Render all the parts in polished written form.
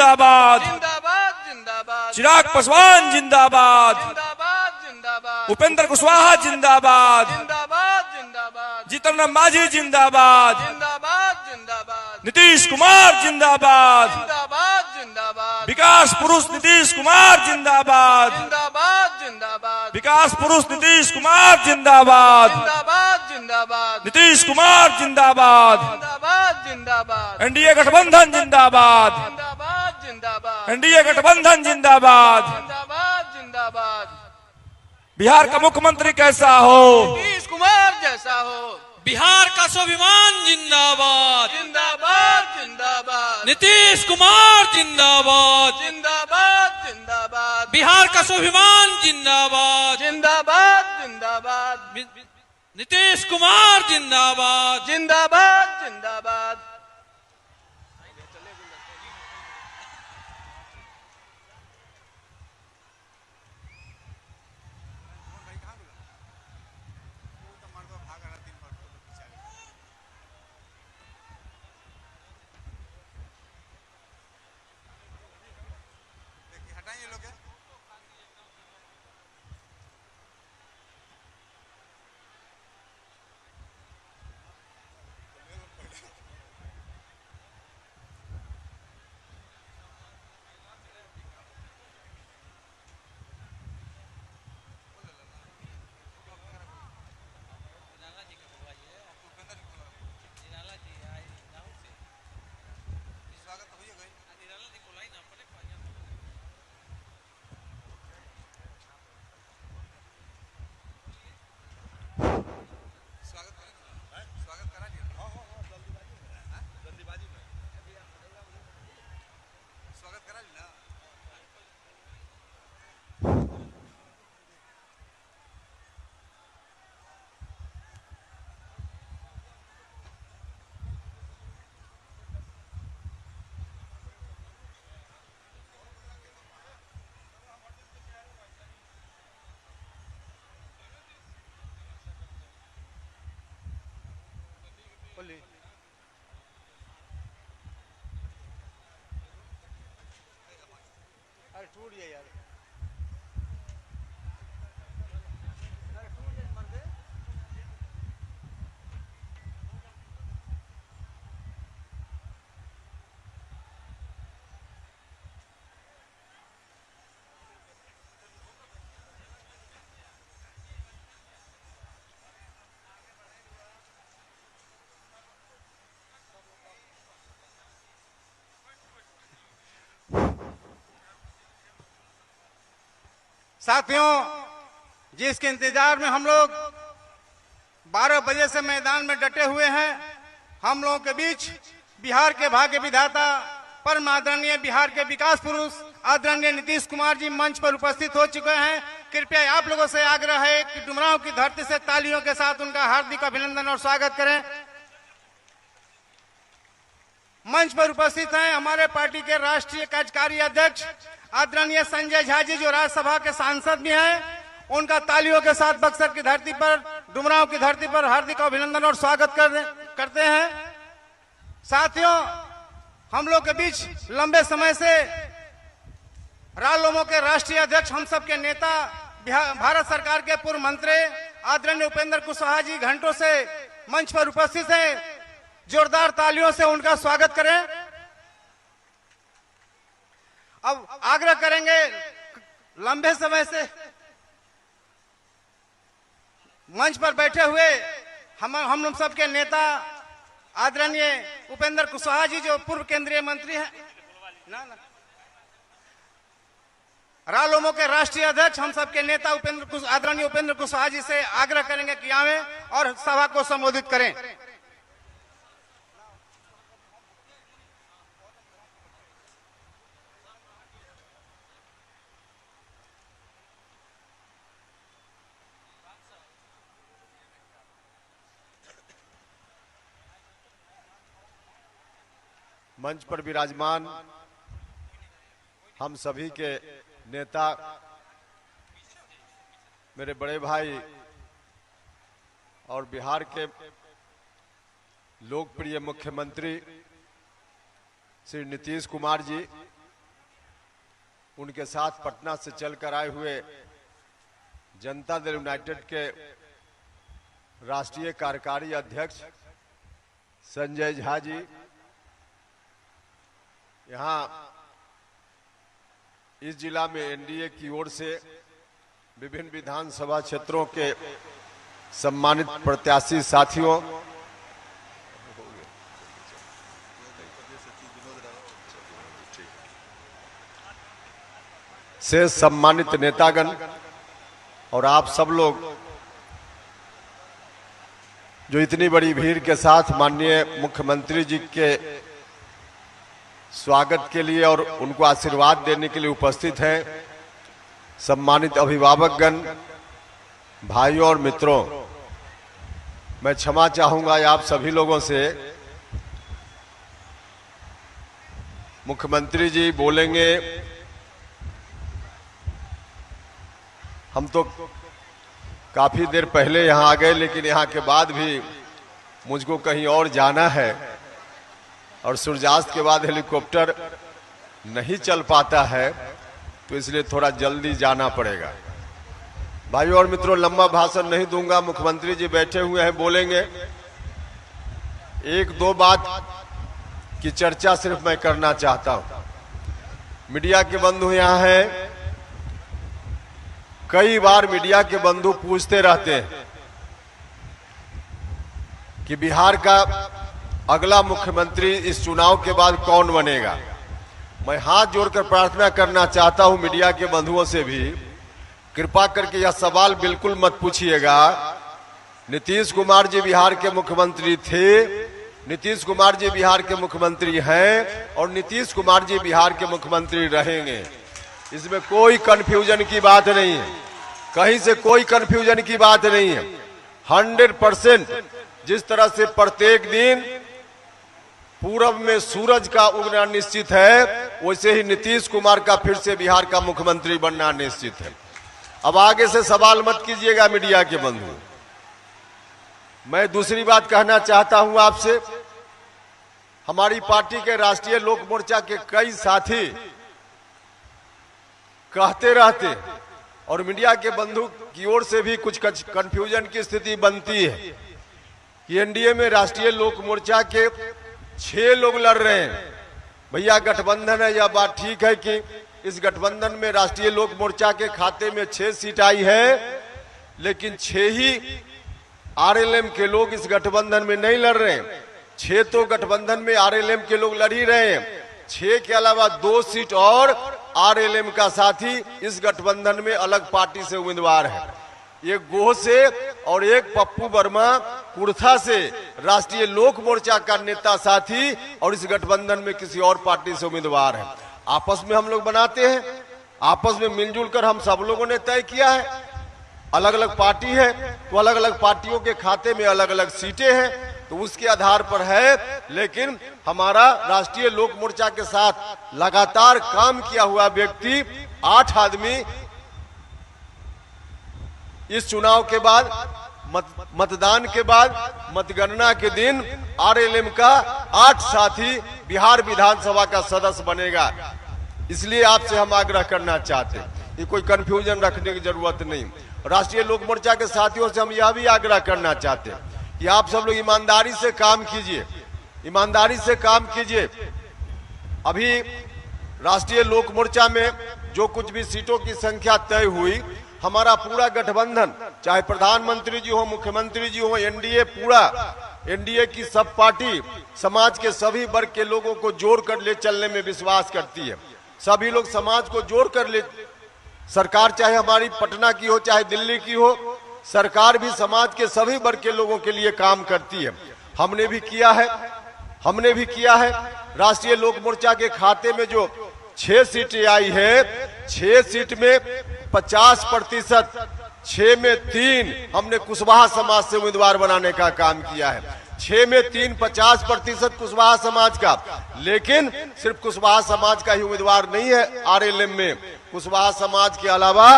जिंदाबाद, जिंदाबाद जिंदाबाद, चिराग पासवान जिंदाबाद, जिंदाबाद जिंदाबाद, उपेंद्र कुशवाहा जिंदाबाद, जिंदाबाद जिंदाबाद, जीतन राम मांझी जिंदाबाद, जिंदाबाद जिंदाबाद, नीतीश कुमार जिंदाबाद, जिंदाबाद जिंदाबाद, विकास पुरुष नीतीश कुमार जिंदाबाद, जिंदाबाद जिंदाबाद, विकास पुरुष नीतीश कुमार जिंदाबाद, जिंदाबाद जिंदाबाद, नीतीश कुमार जिंदाबाद, जिंदाबाद जिंदाबाद, एनडीए गठबंधन जिंदाबाद, जिंदाबाद जिंदाबाद, एनडीए गठबंधन जिंदाबाद। जिंदाबाद जिंदाबाद। बिहार का मुख्यमंत्री कैसा हो? नीतीश कुमार जैसा हो। बिहार का स्वाभिमान जिंदाबाद, जिंदाबाद जिंदाबाद, नीतीश कुमार जिंदाबाद, जिंदाबाद जिंदाबाद, बिहार का स्वाभिमान जिंदाबाद, जिंदाबाद जिंदाबाद, नीतीश कुमार जिंदाबाद, जिंदाबाद जिंदाबाद। अरे टूट गया यार। साथियों, जिसके इंतजार में हम लोग 12 बजे से मैदान में डटे हुए हैं, हम लोगों के बीच बिहार के भाग्य विधाता परम आदरणीय बिहार के विकास पुरुष आदरणीय नीतीश कुमार जी मंच पर उपस्थित हो चुके हैं। कृपया आप लोगों से आग्रह है कि डुमरांव की धरती से तालियों के साथ उनका हार्दिक अभिनंदन और स्वागत करें। मंच पर उपस्थित हैं हमारे पार्टी के राष्ट्रीय कार्यकारी अध्यक्ष आदरणीय संजय झा जी, जो राज्यसभा के सांसद भी हैं। उनका तालियों के साथ बक्सर की धरती पर, डुमरांव की धरती पर हार्दिक अभिनंदन और स्वागत करते हैं। साथियों, हम लोग के बीच लंबे समय से रालोमो के राष्ट्रीय अध्यक्ष, हम सब के नेता, भारत सरकार के पूर्व मंत्री आदरणीय उपेंद्र कुशवाहा जी घंटों से मंच पर उपस्थित हैं। जोरदार तालियों से उनका स्वागत करें। अब आग्रह करेंगे, लंबे समय से मंच पर बैठे हुए हम लोग सबके नेता आदरणीय उपेंद्र कुशवाहा जी, जो पूर्व केंद्रीय मंत्री हैं, रालोमो के राष्ट्रीय अध्यक्ष, हम सबके नेता आदरणीय उपेंद्र कुशवाहा जी से आग्रह करेंगे कि आवें और सभा को संबोधित करें। मंच पर विराजमान हम सभी के नेता, मेरे बड़े भाई और बिहार के लोकप्रिय मुख्यमंत्री श्री नीतीश कुमार जी, उनके साथ पटना से चलकर आए हुए जनता दल यूनाइटेड के राष्ट्रीय कार्यकारी अध्यक्ष संजय झा जी, यहाँ इस जिला में एनडीए की ओर से विभिन्न विधानसभा क्षेत्रों के सम्मानित प्रत्याशी साथियों, से सम्मानित नेतागण और आप सब लोग जो इतनी बड़ी भीड़ के साथ माननीय मुख्यमंत्री जी के स्वागत के लिए और उनको आशीर्वाद देने के लिए उपस्थित हैं, सम्मानित अभिभावकगण, भाइयों और मित्रों, मैं क्षमा चाहूंगा आप सभी लोगों से। मुख्यमंत्री जी बोलेंगे, हम तो काफी देर पहले यहां आ गए, लेकिन यहां के बाद भी मुझको कहीं और जाना है और सूर्यास्त के बाद हेलीकॉप्टर नहीं चल पाता है, तो इसलिए थोड़ा जल्दी जाना पड़ेगा। भाइयों और मित्रों, लंबा भाषण नहीं दूंगा, मुख्यमंत्री जी बैठे हुए हैं, बोलेंगे। एक दो बात की चर्चा सिर्फ मैं करना चाहता हूं। मीडिया के बंधु यहां हैं, कई बार मीडिया के बंधु पूछते रहते हैं कि बिहार का अगला मुख्यमंत्री इस चुनाव के बाद कौन बनेगा। मैं हाथ जोड़कर प्रार्थना करना चाहता हूं मीडिया के बंधुओं से भी, कृपा करके यह सवाल बिल्कुल मत पूछिएगा। नीतीश कुमार जी बिहार के मुख्यमंत्री थे, नीतीश कुमार जी बिहार के मुख्यमंत्री हैं और नीतीश कुमार जी बिहार के मुख्यमंत्री रहेंगे। इसमें कोई कंफ्यूजन की बात नहीं है, कहीं से कोई कंफ्यूजन की बात नहीं है। 100% जिस तरह से प्रत्येक दिन पूरब में सूरज का उगना निश्चित है, वैसे ही नीतीश कुमार का फिर से बिहार का मुख्यमंत्री बनना निश्चित है। अब आगे से सवाल मत कीजिएगा मीडिया के बंधु। मैं दूसरी बात कहना चाहता हूं आपसे, हमारी पार्टी के राष्ट्रीय लोक मोर्चा के कई साथी कहते रहते और मीडिया के बंधु की ओर से भी कुछ कंफ्यूजन की स्थिति बनती है कि एनडीए में राष्ट्रीय लोक मोर्चा के 6 लोग लड़ रहे हैं। भैया गठबंधन है, यह बात ठीक है कि इस गठबंधन में राष्ट्रीय लोक मोर्चा के खाते में 6 सीट आई है, लेकिन 6 ही आरएलएम के लोग इस गठबंधन में नहीं लड़ रहे हैं। 6 तो गठबंधन में आरएलएम के लोग लड़ ही रहे हैं, 6 के अलावा 2 सीट और आरएलएम का साथी इस गठबंधन में अलग पार्टी से उम्मीदवार है। एक गोह से और एक पप्पू वर्मा कुर्था से राष्ट्रीय लोक मोर्चा का नेता साथी और इस गठबंधन में किसी और पार्टी से उम्मीदवार है। आपस में हम लोग बनाते हैं, आपस में मिलजुल कर हम सब लोगों ने तय किया है। अलग अलग पार्टी है तो अलग अलग पार्टियों के खाते में अलग अलग सीटें हैं, तो उसके आधार पर है। लेकिन हमारा राष्ट्रीय लोक मोर्चा के साथ लगातार काम किया हुआ व्यक्ति 8 आदमी इस चुनाव के बाद मतदान के बाद मतगणना के दिन आरएलएम का 8 साथी बिहार विधानसभा का सदस्य बनेगा। इसलिए आपसे हम आग्रह करना चाहते हैं, ये कोई कंफ्यूजन रखने की जरूरत नहीं। राष्ट्रीय लोक मोर्चा के साथियों से हम यह भी आग्रह करना चाहते हैं कि आप सब लोग ईमानदारी से काम कीजिए, ईमानदारी से काम कीजिए। अभी राष्ट्रीय लोक मोर्चा में जो कुछ भी सीटों की संख्या तय हुई, हमारा पूरा गठबंधन, चाहे प्रधानमंत्री जी हो, मुख्यमंत्री जी हो, एनडीए पूरा, एनडीए की सब पार्टी समाज के सभी वर्ग के लोगों को जोड़कर ले चलने में विश्वास करती है। सभी लोग समाज को जोड़कर ले, सरकार चाहे हमारी पटना की हो चाहे दिल्ली की हो, सरकार भी समाज के सभी वर्ग के लोगों के लिए काम करती है। हमने भी किया है, हमने भी किया है। राष्ट्रीय लोक मोर्चा के खाते में जो 6 सीटें आई है, 6 सीट में 50%, 6 में 3 हमने कुशवाहा समाज से उम्मीदवार बनाने का काम किया है। 6 में 3 50% कुशवाहा समाज का, लेकिन सिर्फ कुशवाहा समाज का ही उम्मीदवार नहीं है आरएलएम में। कुशवाहा समाज के अलावा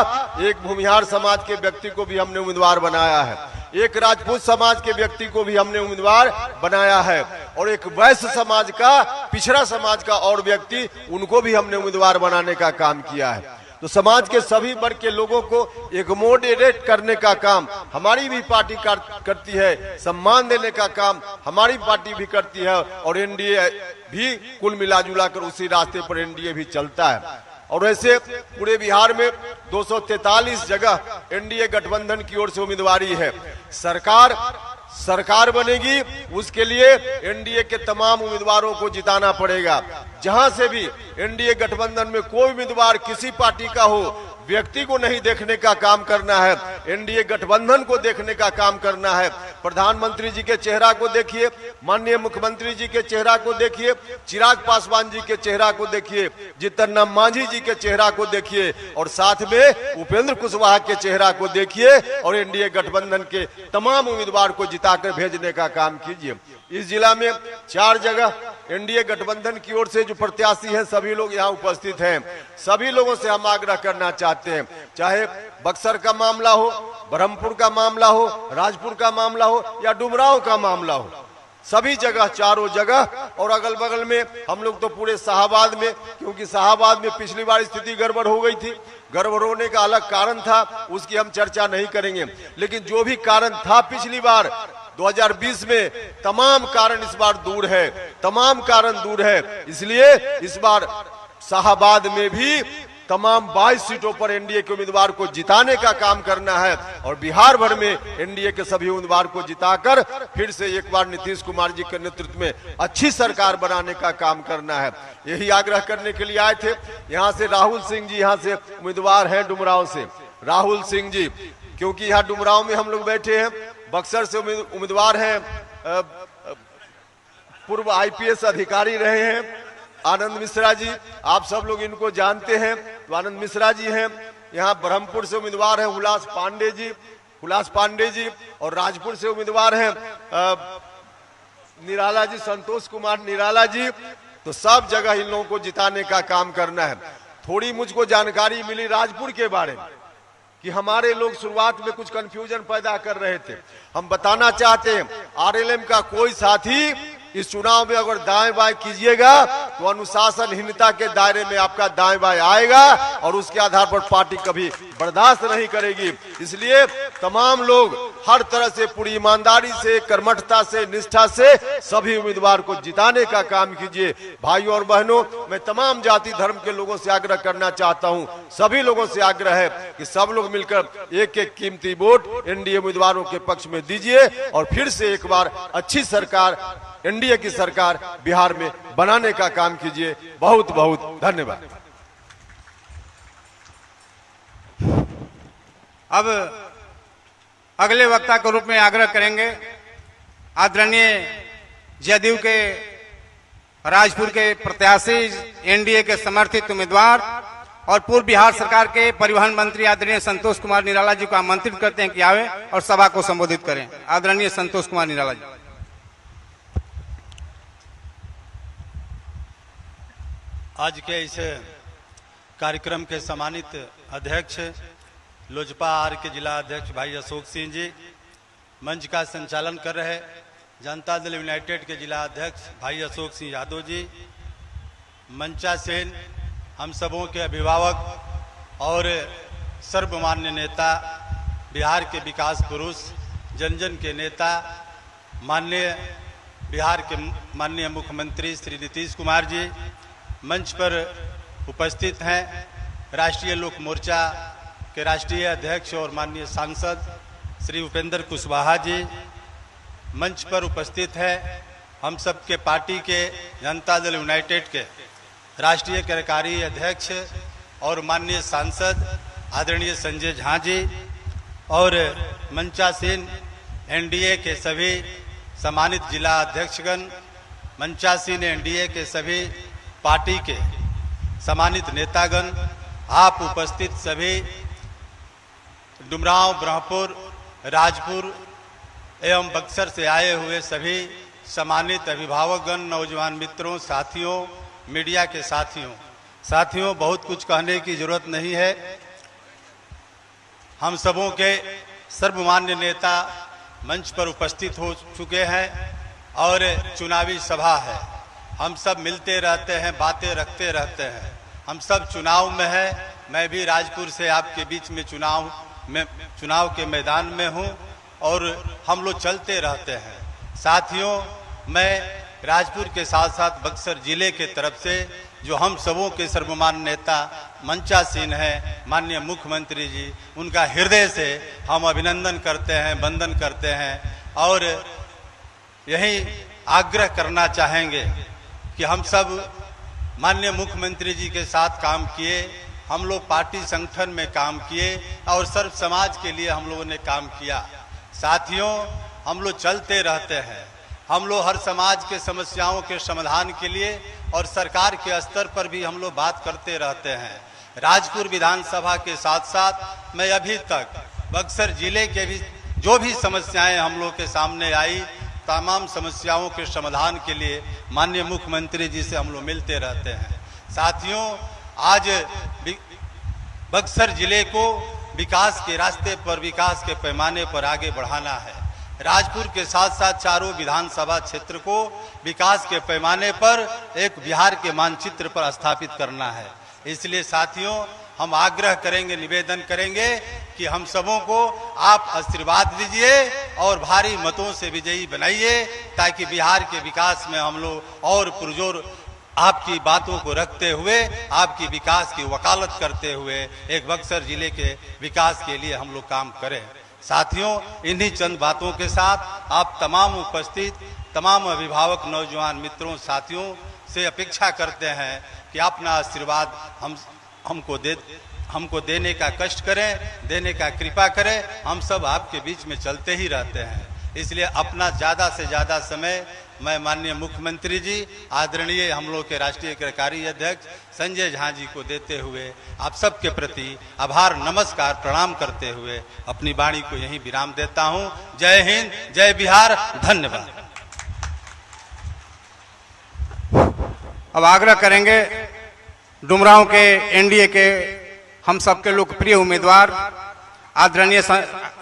एक भूमिहार समाज के व्यक्ति को भी हमने उम्मीदवार बनाया है। एक राजपूत समाज के व्यक्ति को भी हमने उम्मीदवार बनाया है और एक वैश्य समाज का, पिछड़ा समाज का और व्यक्ति, उनको भी हमने उम्मीदवार बनाने का काम किया है। तो समाज के सभी वर्ग के लोगों को एकमोडेरेट करने का काम हमारी भी पार्टी करती है, सम्मान देने का काम हमारी पार्टी भी करती है और एनडीए भी कुल मिलाजुला कर उसी रास्ते पर एनडीए भी चलता है। और ऐसे पूरे बिहार में 243 जगह एनडीए गठबंधन की ओर से उम्मीदवारी है। सरकार बनेगी, उसके लिए एनडीए के तमाम उम्मीदवारों को जिताना पड़ेगा। जहां से भी एनडीए गठबंधन में कोई उम्मीदवार किसी पार्टी का हो, व्यक्ति को नहीं देखने का काम करना है, एनडीए गठबंधन को देखने का काम करना है। प्रधानमंत्री जी के चेहरा को देखिए, माननीय मुख्यमंत्री जी के चेहरा को देखिए, चिराग पासवान जी के चेहरा को देखिए, जीतन राम मांझी जी के चेहरा को देखिए और साथ में उपेंद्र कुशवाहा के चेहरा को देखिए और एनडीए गठबंधन के तमाम उम्मीदवार को जिताकर भेजने का काम कीजिए। इस जिला में 4 जगह एनडीए गठबंधन की ओर से जो प्रत्याशी हैं सभी लोग यहाँ उपस्थित हैं। सभी लोगों से हम आग्रह करना चाहते हैं, चाहे बक्सर का मामला हो, ब्रह्मपुर का मामला हो, राजपुर का मामला हो या डुमरांव का मामला हो, सभी जगह, चारों जगह और अगल बगल में हम लोग तो पूरे शाहाबाद में, क्योंकि शाहाबाद में पिछली बार स्थिति गड़बड़ हो गई थी, गड़बड़ होने का अलग कारण था, उसकी हम चर्चा नहीं करेंगे, लेकिन जो भी कारण था पिछली बार 2020 में, तमाम कारण इस बार दूर है, तमाम कारण दूर है। इसलिए इस बार शाहाबाद में भी तमाम 22 सीटों पर एनडीए के उम्मीदवार को जिताने का काम करना है और बिहार भर में एनडीए के सभी उम्मीदवार को जिताकर फिर से एक बार नीतीश कुमार जी के नेतृत्व में अच्छी सरकार बनाने का काम करना है। यही आग्रह करने के लिए आए थे। यहाँ से राहुल सिंह जी यहाँ से उम्मीदवार हैं, डुमरांव से राहुल सिंह जी, क्योंकि यहाँ डुमरांव में हम लोग बैठे हैं। बक्सर से उम्मीदवार हैं, पूर्व आईपीएस अधिकारी रहे हैं आनंद मिश्रा जी, आप सब लोग इनको जानते हैं, तो आनंद मिश्रा जी हैं। यहाँ ब्रह्मपुर से उम्मीदवार हैं हुलास पांडे जी और राजपुर से उम्मीदवार हैं निराला जी, संतोष कुमार निराला जी। तो सब जगह इन लोगों को जिताने का काम करना है। थोड़ी मुझको जानकारी मिली राजपुर के बारे में कि हमारे लोग शुरुआत में कुछ कंफ्यूजन पैदा कर रहे थे। हम बताना चाहते हैं, आरएलएम का कोई साथी इस चुनाव में अगर दाएं बाएं कीजिएगा तो अनुशासनहीनता के दायरे में आपका दाएं बाएं आएगा और उसके आधार पर पार्टी कभी बर्दाश्त नहीं करेगी। इसलिए तमाम लोग हर तरह से पूरी ईमानदारी से, कर्मठता से, निष्ठा से सभी उम्मीदवार को जिताने का काम कीजिए। भाइयों और बहनों, मैं तमाम जाति धर्म के लोगों से आग्रह करना चाहता हूं, सभी लोगों से आग्रह है कि सब लोग मिलकर एक एक कीमती वोट एनडीए उम्मीदवारों के पक्ष में दीजिए और फिर से एक बार अच्छी सरकार, एनडीए की सरकार बिहार में बनाने का काम कीजिए। बहुत बहुत धन्यवाद। अब अगले वक्ता के रूप में आग्रह करेंगे आदरणीय जदयू के राजपुर के प्रत्याशी, एनडीए के समर्थित उम्मीदवार और पूर्व बिहार सरकार के परिवहन मंत्री आदरणीय संतोष कुमार निराला जी को आमंत्रित करते हैं कि आवे और सभा को संबोधित करें। आदरणीय संतोष कुमार निराला जी। आज के इस कार्यक्रम के सम्मानित अध्यक्ष लोजपा आर के जिला अध्यक्ष भाई अशोक सिंह जी, मंच का संचालन कर रहे जनता दल यूनाइटेड के जिला अध्यक्ष भाई अशोक सिंह यादव जी, मंचा सेन, हम सबों के अभिभावक और सर्वमान्य नेता, बिहार के विकास पुरुष, जन जन के नेता, माननीय बिहार के माननीय मुख्यमंत्री श्री नीतीश कुमार जी, मंच पर उपस्थित हैं राष्ट्रीय लोक मोर्चा के राष्ट्रीय अध्यक्ष और माननीय सांसद श्री उपेंद्र कुशवाहा जी, मंच पर उपस्थित है हम सबके पार्टी के जनता दल यूनाइटेड के राष्ट्रीय कार्यकारी अध्यक्ष और माननीय सांसद आदरणीय संजय झा जी और मंचासीन एनडीए के सभी सम्मानित जिला अध्यक्षगण, मंचासीन एनडीए के सभी पार्टी के सम्मानित नेतागण, आप उपस्थित सभी डुमरांव, ब्रह्मपुर, राजपुर एवं बक्सर से आए हुए सभी सम्मानित अभिभावकगण, नौजवान मित्रों, साथियों, मीडिया के साथियों, बहुत कुछ कहने की जरूरत नहीं है। हम सबों के सर्वमान्य नेता मंच पर उपस्थित हो चुके हैं और चुनावी सभा है। हम सब मिलते रहते हैं, बातें रखते रहते हैं। हम सब चुनाव में हैं। मैं भी राजपुर से आपके बीच में चुनाव के मैदान में हूं और हम लोग चलते रहते हैं। साथियों, मैं राजपुर के साथ साथ बक्सर जिले के तरफ से जो हम सबों के सर्वमान्य नेता मंचासीन हैं माननीय मुख्यमंत्री जी, उनका हृदय से हम अभिनंदन करते हैं, वंदन करते हैं और यही आग्रह करना चाहेंगे कि हम सब माननीय मुख्यमंत्री जी के साथ काम किए, हम लोग पार्टी संगठन में काम किए और सर्व समाज के लिए हम लोगों ने काम किया। साथियों, हम लोग चलते रहते हैं। हम लोग हर समाज के समस्याओं के समाधान के लिए और सरकार के स्तर पर भी हम लोग बात करते रहते हैं। राजपुर विधानसभा के साथ साथ मैं अभी तक बक्सर जिले के भी जो भी समस्याएं हम लोग के सामने आई, तमाम समस्याओं के समाधान के लिए माननीय मुख्यमंत्री जी से हम लोग मिलते रहते हैं। साथियों, आज बक्सर जिले को विकास के रास्ते पर, विकास के पैमाने पर आगे बढ़ाना है। राजपुर के साथ साथ चारों विधानसभा क्षेत्र को विकास के पैमाने पर एक बिहार के मानचित्र पर स्थापित करना है। इसलिए साथियों, हम आग्रह करेंगे, निवेदन करेंगे कि हम सबों को आप आशीर्वाद दीजिए और भारी मतों से विजयी बनाइए, ताकि बिहार के विकास में हम लोग और पुरजोर आपकी बातों को रखते हुए, आपकी विकास की वकालत करते हुए एक बक्सर जिले के विकास के लिए हम लोग काम करें। साथियों, इन्हीं चंद बातों के साथ आप तमाम उपस्थित तमाम अभिभावक, नौजवान मित्रों, साथियों से अपेक्षा करते हैं कि अपना आशीर्वाद हमको देने का कष्ट करें, देने का कृपा करें। हम सब आपके बीच में चलते ही रहते हैं। इसलिए अपना ज़्यादा से ज़्यादा समय मैं माननीय मुख्यमंत्री जी, आदरणीय हम लोग के राष्ट्रीय कार्यकारी अध्यक्ष संजय झा जी को देते हुए आप सबके प्रति आभार, नमस्कार, प्रणाम करते हुए अपनी वाणी को यहीं विराम देता हूं। जय हिंद, जय बिहार, धन्यवाद। अब आग्रह करेंगे डुमरांव के एनडीए के हम सबके लोकप्रिय उम्मीदवार आदरणीय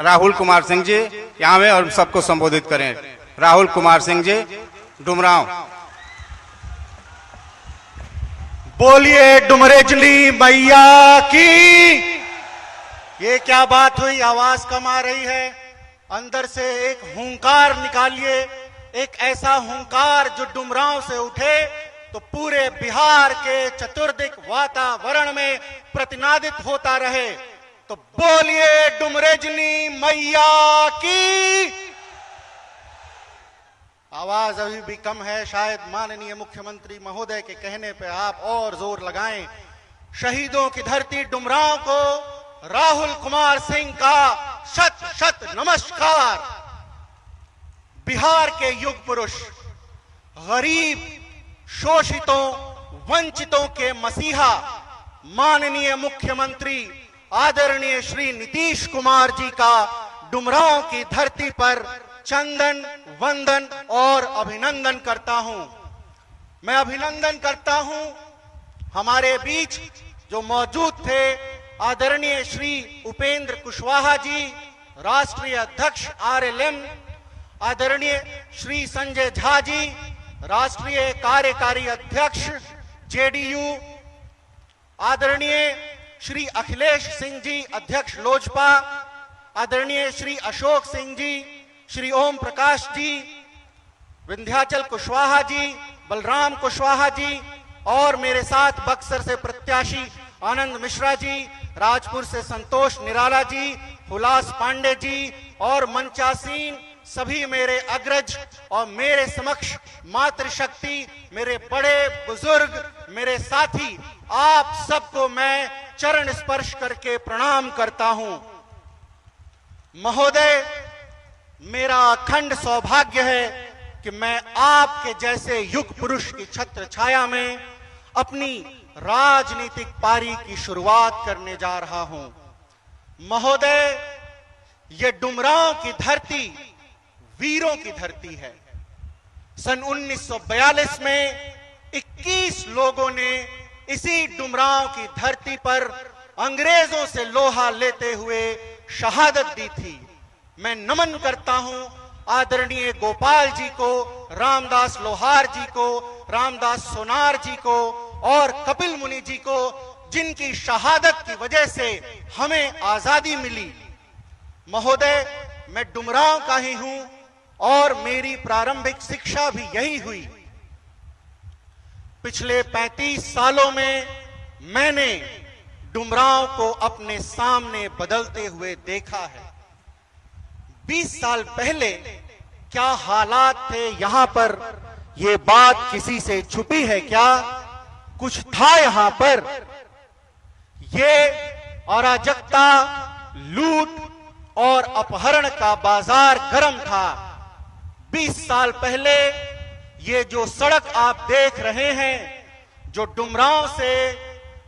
राहुल कुमार सिंह जी यहाँ में और सबको संबोधित करें। राहुल कुमार सिंह जी, डुमरांव। बोलिए डुमरेजली मैया की। ये क्या बात हुई, आवाज कम आ रही है। अंदर से एक हुंकार निकालिए, एक ऐसा हुंकार जो डुमरांव से उठे तो पूरे बिहार के चतुर्दिक वातावरण में प्रतिनादित होता रहे। तो बोलिए डुमरेजली मैया की। आवाज अभी भी कम है, शायद माननीय मुख्यमंत्री महोदय के कहने पे आप और जोर लगाएं। शहीदों की धरती डुमरांव को राहुल कुमार सिंह का शत शत नमस्कार। बिहार के युग पुरुष, गरीब, शोषितों, वंचितों के मसीहा माननीय मुख्यमंत्री आदरणीय श्री नीतीश कुमार जी का डुमरांव की धरती पर चंदन वंदन और अभिनंदन करता हूं। मैं अभिनंदन करता हूं हमारे बीच जो मौजूद थे आदरणीय श्री उपेंद्र कुशवाहा जी, राष्ट्रीय अध्यक्ष आरएलएम, आदरणीय श्री संजय झा जी, राष्ट्रीय कार्यकारी अध्यक्ष जेडीयू, आदरणीय श्री अखिलेश सिंह जी, अध्यक्ष लोजपा, आदरणीय श्री अशोक सिंह जी, श्री ओम प्रकाश जी, विंध्याचल कुशवाहा जी, बलराम कुशवाहा जी और मेरे साथ बक्सर से प्रत्याशी आनंद मिश्रा जी, राजपुर से संतोष निराला जी, हुलास पांडे जी और मंचासीन सभी मेरे अग्रज और मेरे समक्ष मातृशक्ति, मेरे बड़े बुजुर्ग, मेरे साथी, आप सबको मैं चरण स्पर्श करके प्रणाम करता हूं। महोदय, मेरा अखंड सौभाग्य है कि मैं आपके जैसे युग पुरुष की छत्र छाया में अपनी राजनीतिक पारी की शुरुआत करने जा रहा हूं। महोदय, ये डुमरांव की धरती वीरों की धरती है। सन 1942 में 21 लोगों ने इसी डुमरांव की धरती पर अंग्रेजों से लोहा लेते हुए शहादत दी थी। मैं नमन करता हूं आदरणीय गोपाल जी को, रामदास लोहार जी को, रामदास सोनार जी को और कपिल मुनि जी को, जिनकी शहादत की वजह से हमें आजादी मिली। महोदय, मैं डुमरांव का ही हूं और मेरी प्रारंभिक शिक्षा भी यही हुई। पिछले 35 सालों में मैंने डुमरांव को अपने सामने बदलते हुए देखा है। 20 साल पहले क्या हालात थे यहां पर, यह बात किसी से छुपी है क्या? कुछ था यहां पर। ये अराजकता, लूट और अपहरण का बाजार गर्म था। 20 साल पहले ये जो सड़क आप देख रहे हैं, जो डुमरांव से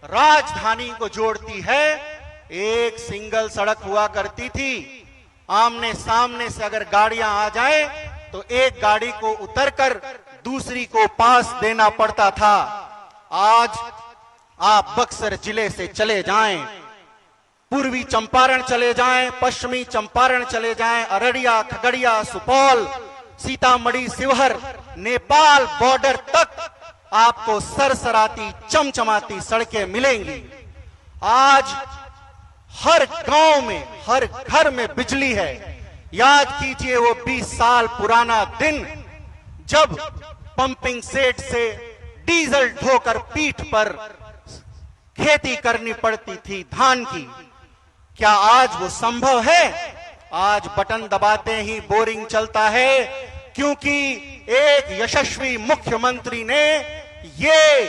राजधानी को जोड़ती है, एक सिंगल सड़क हुआ करती थी। आमने सामने से अगर गाड़ियां आ जाए तो एक गाड़ी को उतरकर दूसरी को पास देना पड़ता था। आज आप बक्सर जिले से चले जाएं, पूर्वी चंपारण चले जाएं, पश्चिमी चंपारण चले जाएं, अररिया, खगड़िया, सुपौल, सीतामढ़ी, शिवहर, नेपाल बॉर्डर तक आपको सरसराती चमचमाती सड़कें मिलेंगी। आज हर गांव में, हर घर में बिजली है। याद कीजिए वो 20 साल पुराना दिन जब पंपिंग सेट से डीजल ढोकर पीठ पर खेती करनी पड़ती थी धान की। क्या आज वो संभव है? आज बटन दबाते ही बोरिंग चलता है, क्योंकि एक यशस्वी मुख्यमंत्री ने ये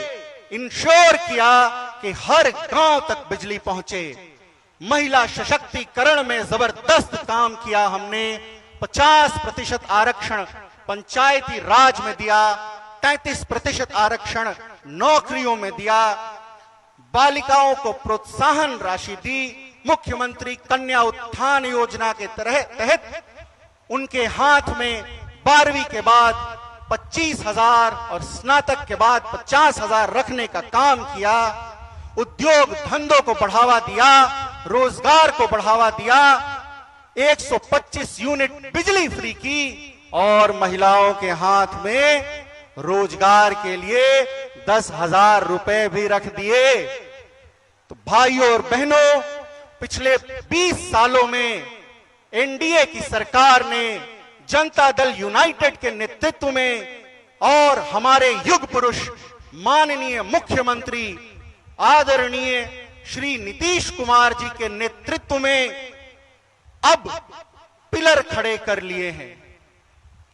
इंश्योर किया कि हर गांव तक बिजली पहुंचे। महिला सशक्तिकरण में जबरदस्त काम किया हमने। 50% आरक्षण पंचायती राज में दिया, 33% आरक्षण नौकरियों में दिया, बालिकाओं को प्रोत्साहन राशि दी। मुख्यमंत्री कन्या उत्थान योजना के तहत उनके हाथ में 12वीं के बाद 25,000 और स्नातक के बाद 50,000 रखने का काम किया। उद्योग धंधों को बढ़ावा दिया, रोजगार को बढ़ावा दिया, 125 यूनिट बिजली फ्री की और महिलाओं के हाथ में रोजगार के लिए 10,000 रुपए भी रख दिए। तो भाइयों और बहनों, पिछले 20 सालों में एनडीए की सरकार ने जनता दल यूनाइटेड के नेतृत्व में और हमारे युग पुरुष माननीय मुख्यमंत्री आदरणीय श्री नीतीश कुमार जी के नेतृत्व में अब पिलर खड़े कर लिए हैं।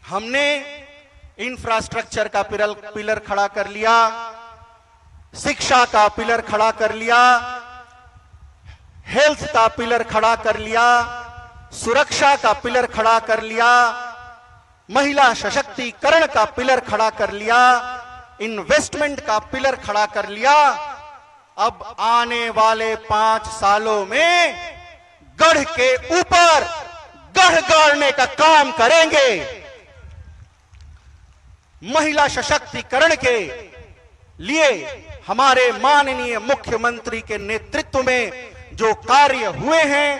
हमने इंफ्रास्ट्रक्चर का पिलर खड़ा कर लिया, शिक्षा का पिलर खड़ा कर लिया, हेल्थ का पिलर खड़ा कर लिया, सुरक्षा का पिलर खड़ा कर लिया, महिला सशक्तिकरण का पिलर खड़ा कर लिया, इन्वेस्टमेंट का पिलर खड़ा कर लिया। अब आने वाले 5 सालों में गढ़ के ऊपर गढ़ गाड़ने का काम करेंगे। महिला सशक्तिकरण के लिए हमारे माननीय मुख्यमंत्री के नेतृत्व में जो कार्य हुए हैं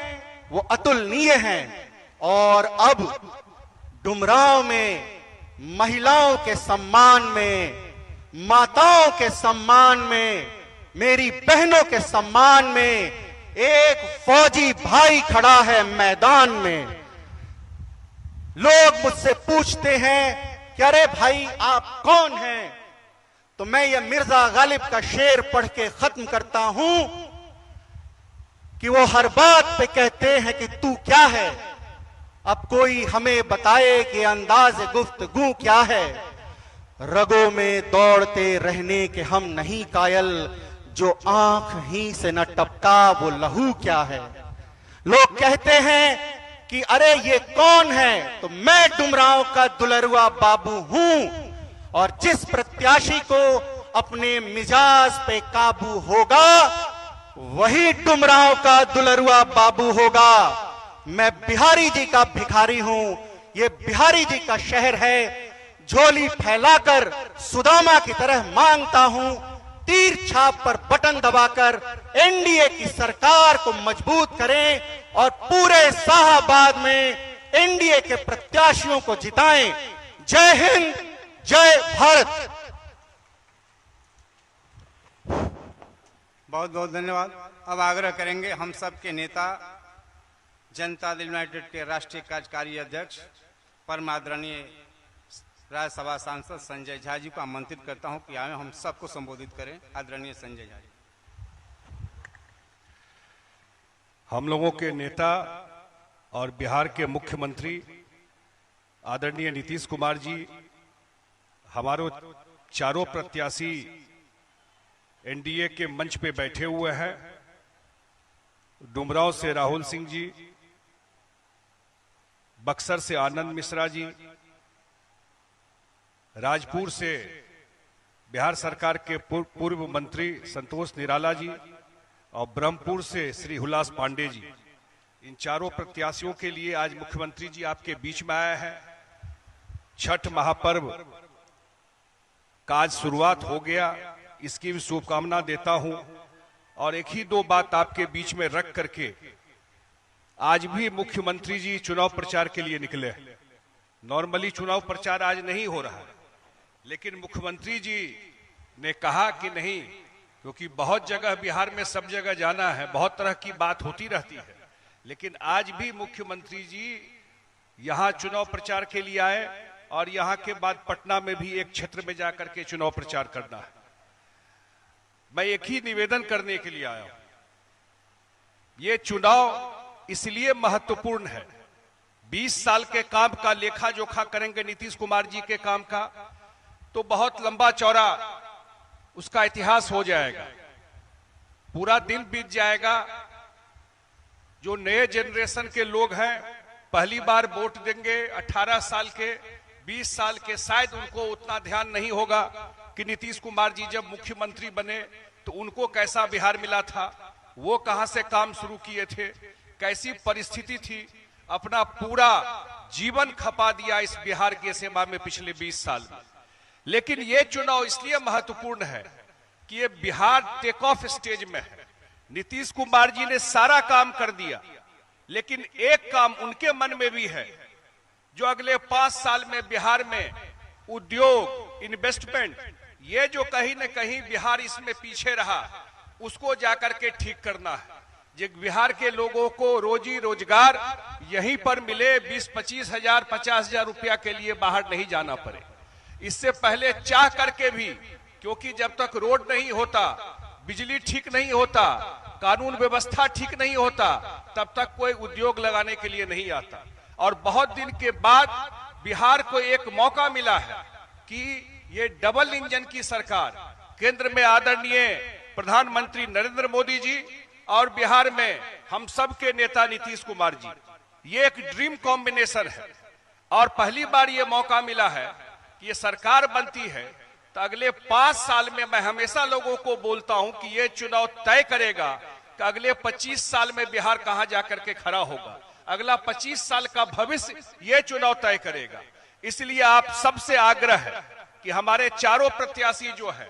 वो अतुलनीय हैं। और अब डुमरांव में महिलाओं के सम्मान में, माताओं के सम्मान में, मेरी बहनों के सम्मान में एक फौजी भाई खड़ा है मैदान में। लोग मुझसे पूछते हैं कि अरे भाई आप कौन हैं? तो मैं ये मिर्जा गालिब का शेर पढ़ के खत्म करता हूं कि वो हर बात पे कहते हैं कि तू क्या है। अब कोई हमें बताए कि अंदाज गुफ्तगू क्या है। रगों में दौड़ते रहने के हम नहीं कायल, जो आंख ही से न टपका वो लहू क्या है। लोग कहते हैं कि अरे ये कौन है? तो मैं डुमरांव का दुलरुआ बाबू हूं, और जिस प्रत्याशी को अपने मिजाज पे काबू होगा वही डुमरांव का दुलरुआ बाबू होगा। मैं बिहारी जी का भिखारी हूं, ये बिहारी जी का शहर है। झोली फैलाकर सुदामा की तरह मांगता हूं, तीर छाप पर बटन दबाकर एनडीए की सरकार को मजबूत करें और पूरे शाहाबाद में एनडीए के प्रत्याशियों को जिताएं। जय हिंद, जय भारत। बहुत बहुत धन्यवाद। अब आग्रह करेंगे हम सब के नेता जनता दल यूनाइटेड के राष्ट्रीय कार्यकारी अध्यक्ष परम आदरणीय राज्यसभा सांसद संजय झा जी को आमंत्रित करता हूं कि आए हम सबको संबोधित करें। आदरणीय संजय झा जी। हम लोगों के नेता और बिहार के मुख्यमंत्री आदरणीय नीतीश कुमार जी हमारे चारों प्रत्याशी एनडीए के मंच पे बैठे हुए हैं। डुमरांव से राहुल सिंह जी, बक्सर से आनंद मिश्रा जी, राजपुर से बिहार सरकार के पूर्व मंत्री संतोष निराला जी और ब्रह्मपुर से श्री हुलास पांडे जी, इन चारों प्रत्याशियों के लिए आज मुख्यमंत्री जी आपके बीच में आए हैं। छठ महापर्व का आज शुरुआत हो गया, इसकी भी शुभकामना देता हूं। और एक ही दो बात आपके बीच में रख करके, आज भी मुख्यमंत्री जी चुनाव प्रचार के लिए निकले। नॉर्मली चुनाव प्रचार आज नहीं हो रहा है, लेकिन मुख्यमंत्री जी ने कहा कि नहीं, क्योंकि बहुत जगह बिहार में सब जगह जाना है, बहुत तरह की बात होती रहती है, लेकिन आज भी मुख्यमंत्री जी यहां चुनाव प्रचार के लिए आए और यहां के बाद पटना में भी एक क्षेत्र में जाकर के चुनाव प्रचार करना है। मैं एक ही निवेदन करने के लिए आया हूं, ये चुनाव इसलिए महत्वपूर्ण है, 20 साल के काम का लेखा जोखा करेंगे नीतीश कुमार जी के काम का, तो बहुत लंबा चौड़ा उसका इतिहास हो जाएगा, पूरा दिन बीत जाएगा। जो नए जनरेशन के लोग हैं, पहली बार वोट देंगे, 18 साल के, 20 साल के, शायद उनको उतना ध्यान नहीं होगा कि नीतीश कुमार जी जब मुख्यमंत्री बने तो उनको कैसा बिहार मिला था, वो कहां से काम शुरू किए थे, कैसी परिस्थिति थी, अपना पूरा जीवन खपा दिया इस बिहार के सेवा में पिछले 20 साल में। लेकिन ये चुनाव इसलिए महत्वपूर्ण है कि ये बिहार टेक ऑफ स्टेज में है। नीतीश कुमार जी ने सारा काम कर दिया, लेकिन एक काम उनके मन में भी है, जो अगले 5 साल में बिहार में उद्योग, इन्वेस्टमेंट, ये जो कहीं न कहीं बिहार इसमें पीछे रहा, उसको जाकर के ठीक करना है। जो बिहार के लोगों को रोजी रोजगार यहीं पर मिले, 20-25 हजार, 50 हजार रुपया के लिए बाहर नहीं जाना पड़े। इससे पहले चाह करके भी, क्योंकि जब तक रोड नहीं होता, बिजली ठीक नहीं होता, कानून व्यवस्था ठीक नहीं होता, तब तक कोई उद्योग लगाने के लिए नहीं आता। और बहुत दिन के बाद बिहार को एक मौका मिला है कि ये डबल इंजन की सरकार, केंद्र में आदरणीय प्रधानमंत्री नरेंद्र मोदी जी और बिहार में हम सब के नेता नीतीश कुमार जी, ये एक ड्रीम कॉम्बिनेशन है। और पहली बार ये मौका मिला है कि ये सरकार बनती है तो अगले 5 साल में, मैं हमेशा लोगों को बोलता हूं कि ये चुनाव तय करेगा कि अगले 25 साल में बिहार कहां जाकर के खड़ा होगा। अगला 25 साल का भविष्य ये चुनाव तय करेगा। इसलिए आप सबसे आग्रह है कि हमारे चारों प्रत्याशी जो है,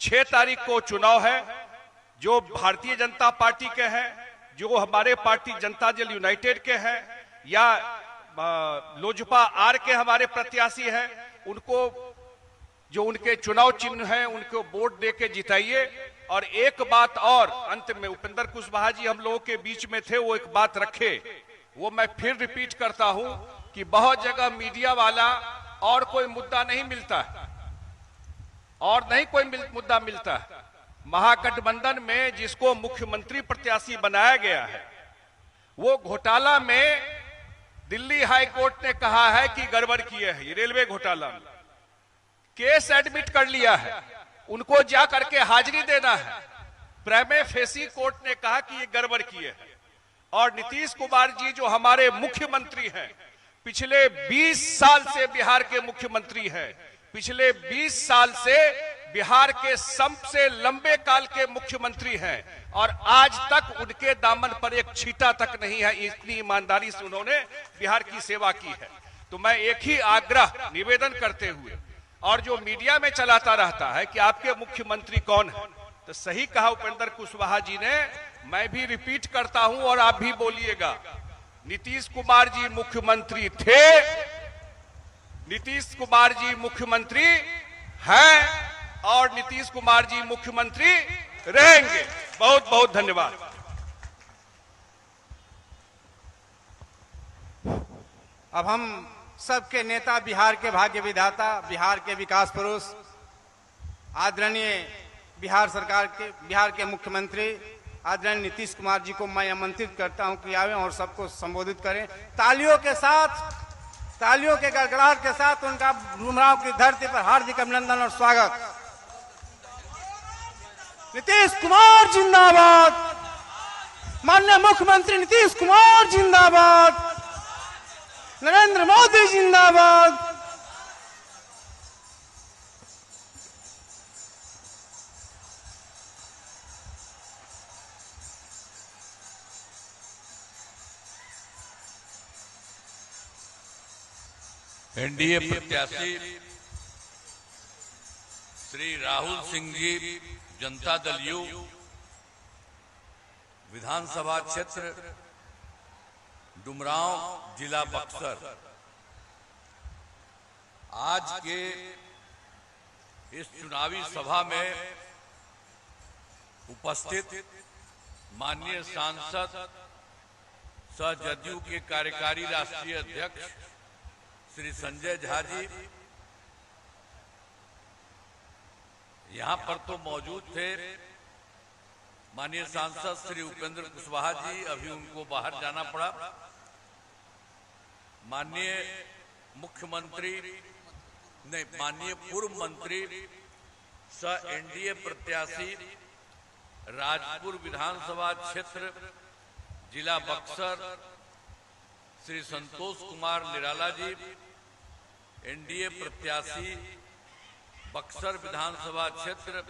6 तारीख को चुनाव है, जो भारतीय जनता पार्टी के हैं, जो हमारे पार्टी जनता दल यूनाइटेड के हैं, या लोजपा आर के हमारे प्रत्याशी हैं, उनको जो उनके चुनाव चिन्ह है उनको वोट देके जिताइए। और एक बात और अंत में, उपेंद्र कुशवाहा जी हम लोगों के बीच में थे, वो एक बात रखे, वो मैं फिर रिपीट करता हूं कि बहुत जगह मीडिया वाला और कोई मुद्दा नहीं मिलता है, और नहीं कोई मुद्दा मिलता है। महागठबंधन में जिसको मुख्यमंत्री प्रत्याशी बनाया गया है, वो घोटाला में दिल्ली हाई कोर्ट ने कहा है कि गड़बड़ किए है, रेलवे घोटाला में केस एडमिट कर लिया है, उनको जा करके हाजिरी देना है। प्राइमे फेसी कोर्ट ने कहा कि ये गड़बड़ किए है। और नीतीश कुमार जी जो हमारे मुख्यमंत्री हैं, पिछले 20 साल से बिहार के मुख्यमंत्री हैं, पिछले 20 साल से बिहार के सबसे लंबे काल के मुख्यमंत्री हैं, और आज तक उनके दामन पर एक छींटा तक नहीं है। इतनी ईमानदारी से उन्होंने बिहार की सेवा की है। तो मैं एक ही आग्रह निवेदन करते हुए, और जो मीडिया में चलाता रहता है कि आपके मुख्यमंत्री कौन है, तो सही कहा उपेंद्र कुशवाहा जी ने, मैं भी रिपीट करता हूं और आप भी बोलिएगा, नीतीश कुमार जी मुख्यमंत्री थे, नीतीश कुमार जी मुख्यमंत्री हैं और नीतीश कुमार जी मुख्यमंत्री रहेंगे। बहुत बहुत धन्यवाद। अब हम सबके नेता, बिहार के भाग्य विधाता, बिहार के विकास पुरुष, आदरणीय बिहार के मुख्यमंत्री आदरणीय नीतीश कुमार जी को मैं आमंत्रित करता हूं कि आवें और सबको संबोधित करें। तालियों के साथ, तालियों के गड़गड़ाहट के साथ उनका डुमरांव की धरती पर हार्दिक अभिनंदन और स्वागत। नीतीश कुमार जिंदाबाद, माननीय मुख्यमंत्री नीतीश कुमार जिंदाबाद, नरेंद्र मोदी जिंदाबाद। एनडीए प्रत्याशी श्री राहुल सिंह जी, जनता दल यू, विधानसभा क्षेत्र डुमरांव, जिला बक्सर, आज के इस चुनावी सभा में उपस्थित माननीय सांसद सह जदयू के कार्यकारी राष्ट्रीय अध्यक्ष श्री संजय झा जी यहां पर तो मौजूद थे। माननीय सांसद श्री उपेंद्र कुशवाहा जी, अभी उनको बाहर जाना पड़ा। माननीय मुख्यमंत्री नहीं, माननीय पूर्व मंत्री सह एनडीए प्रत्याशी राजपुर विधानसभा क्षेत्र जिला बक्सर श्री संतोष कुमार निराला जी, एनडीए प्रत्याशी बक्सर विधानसभा क्षेत्र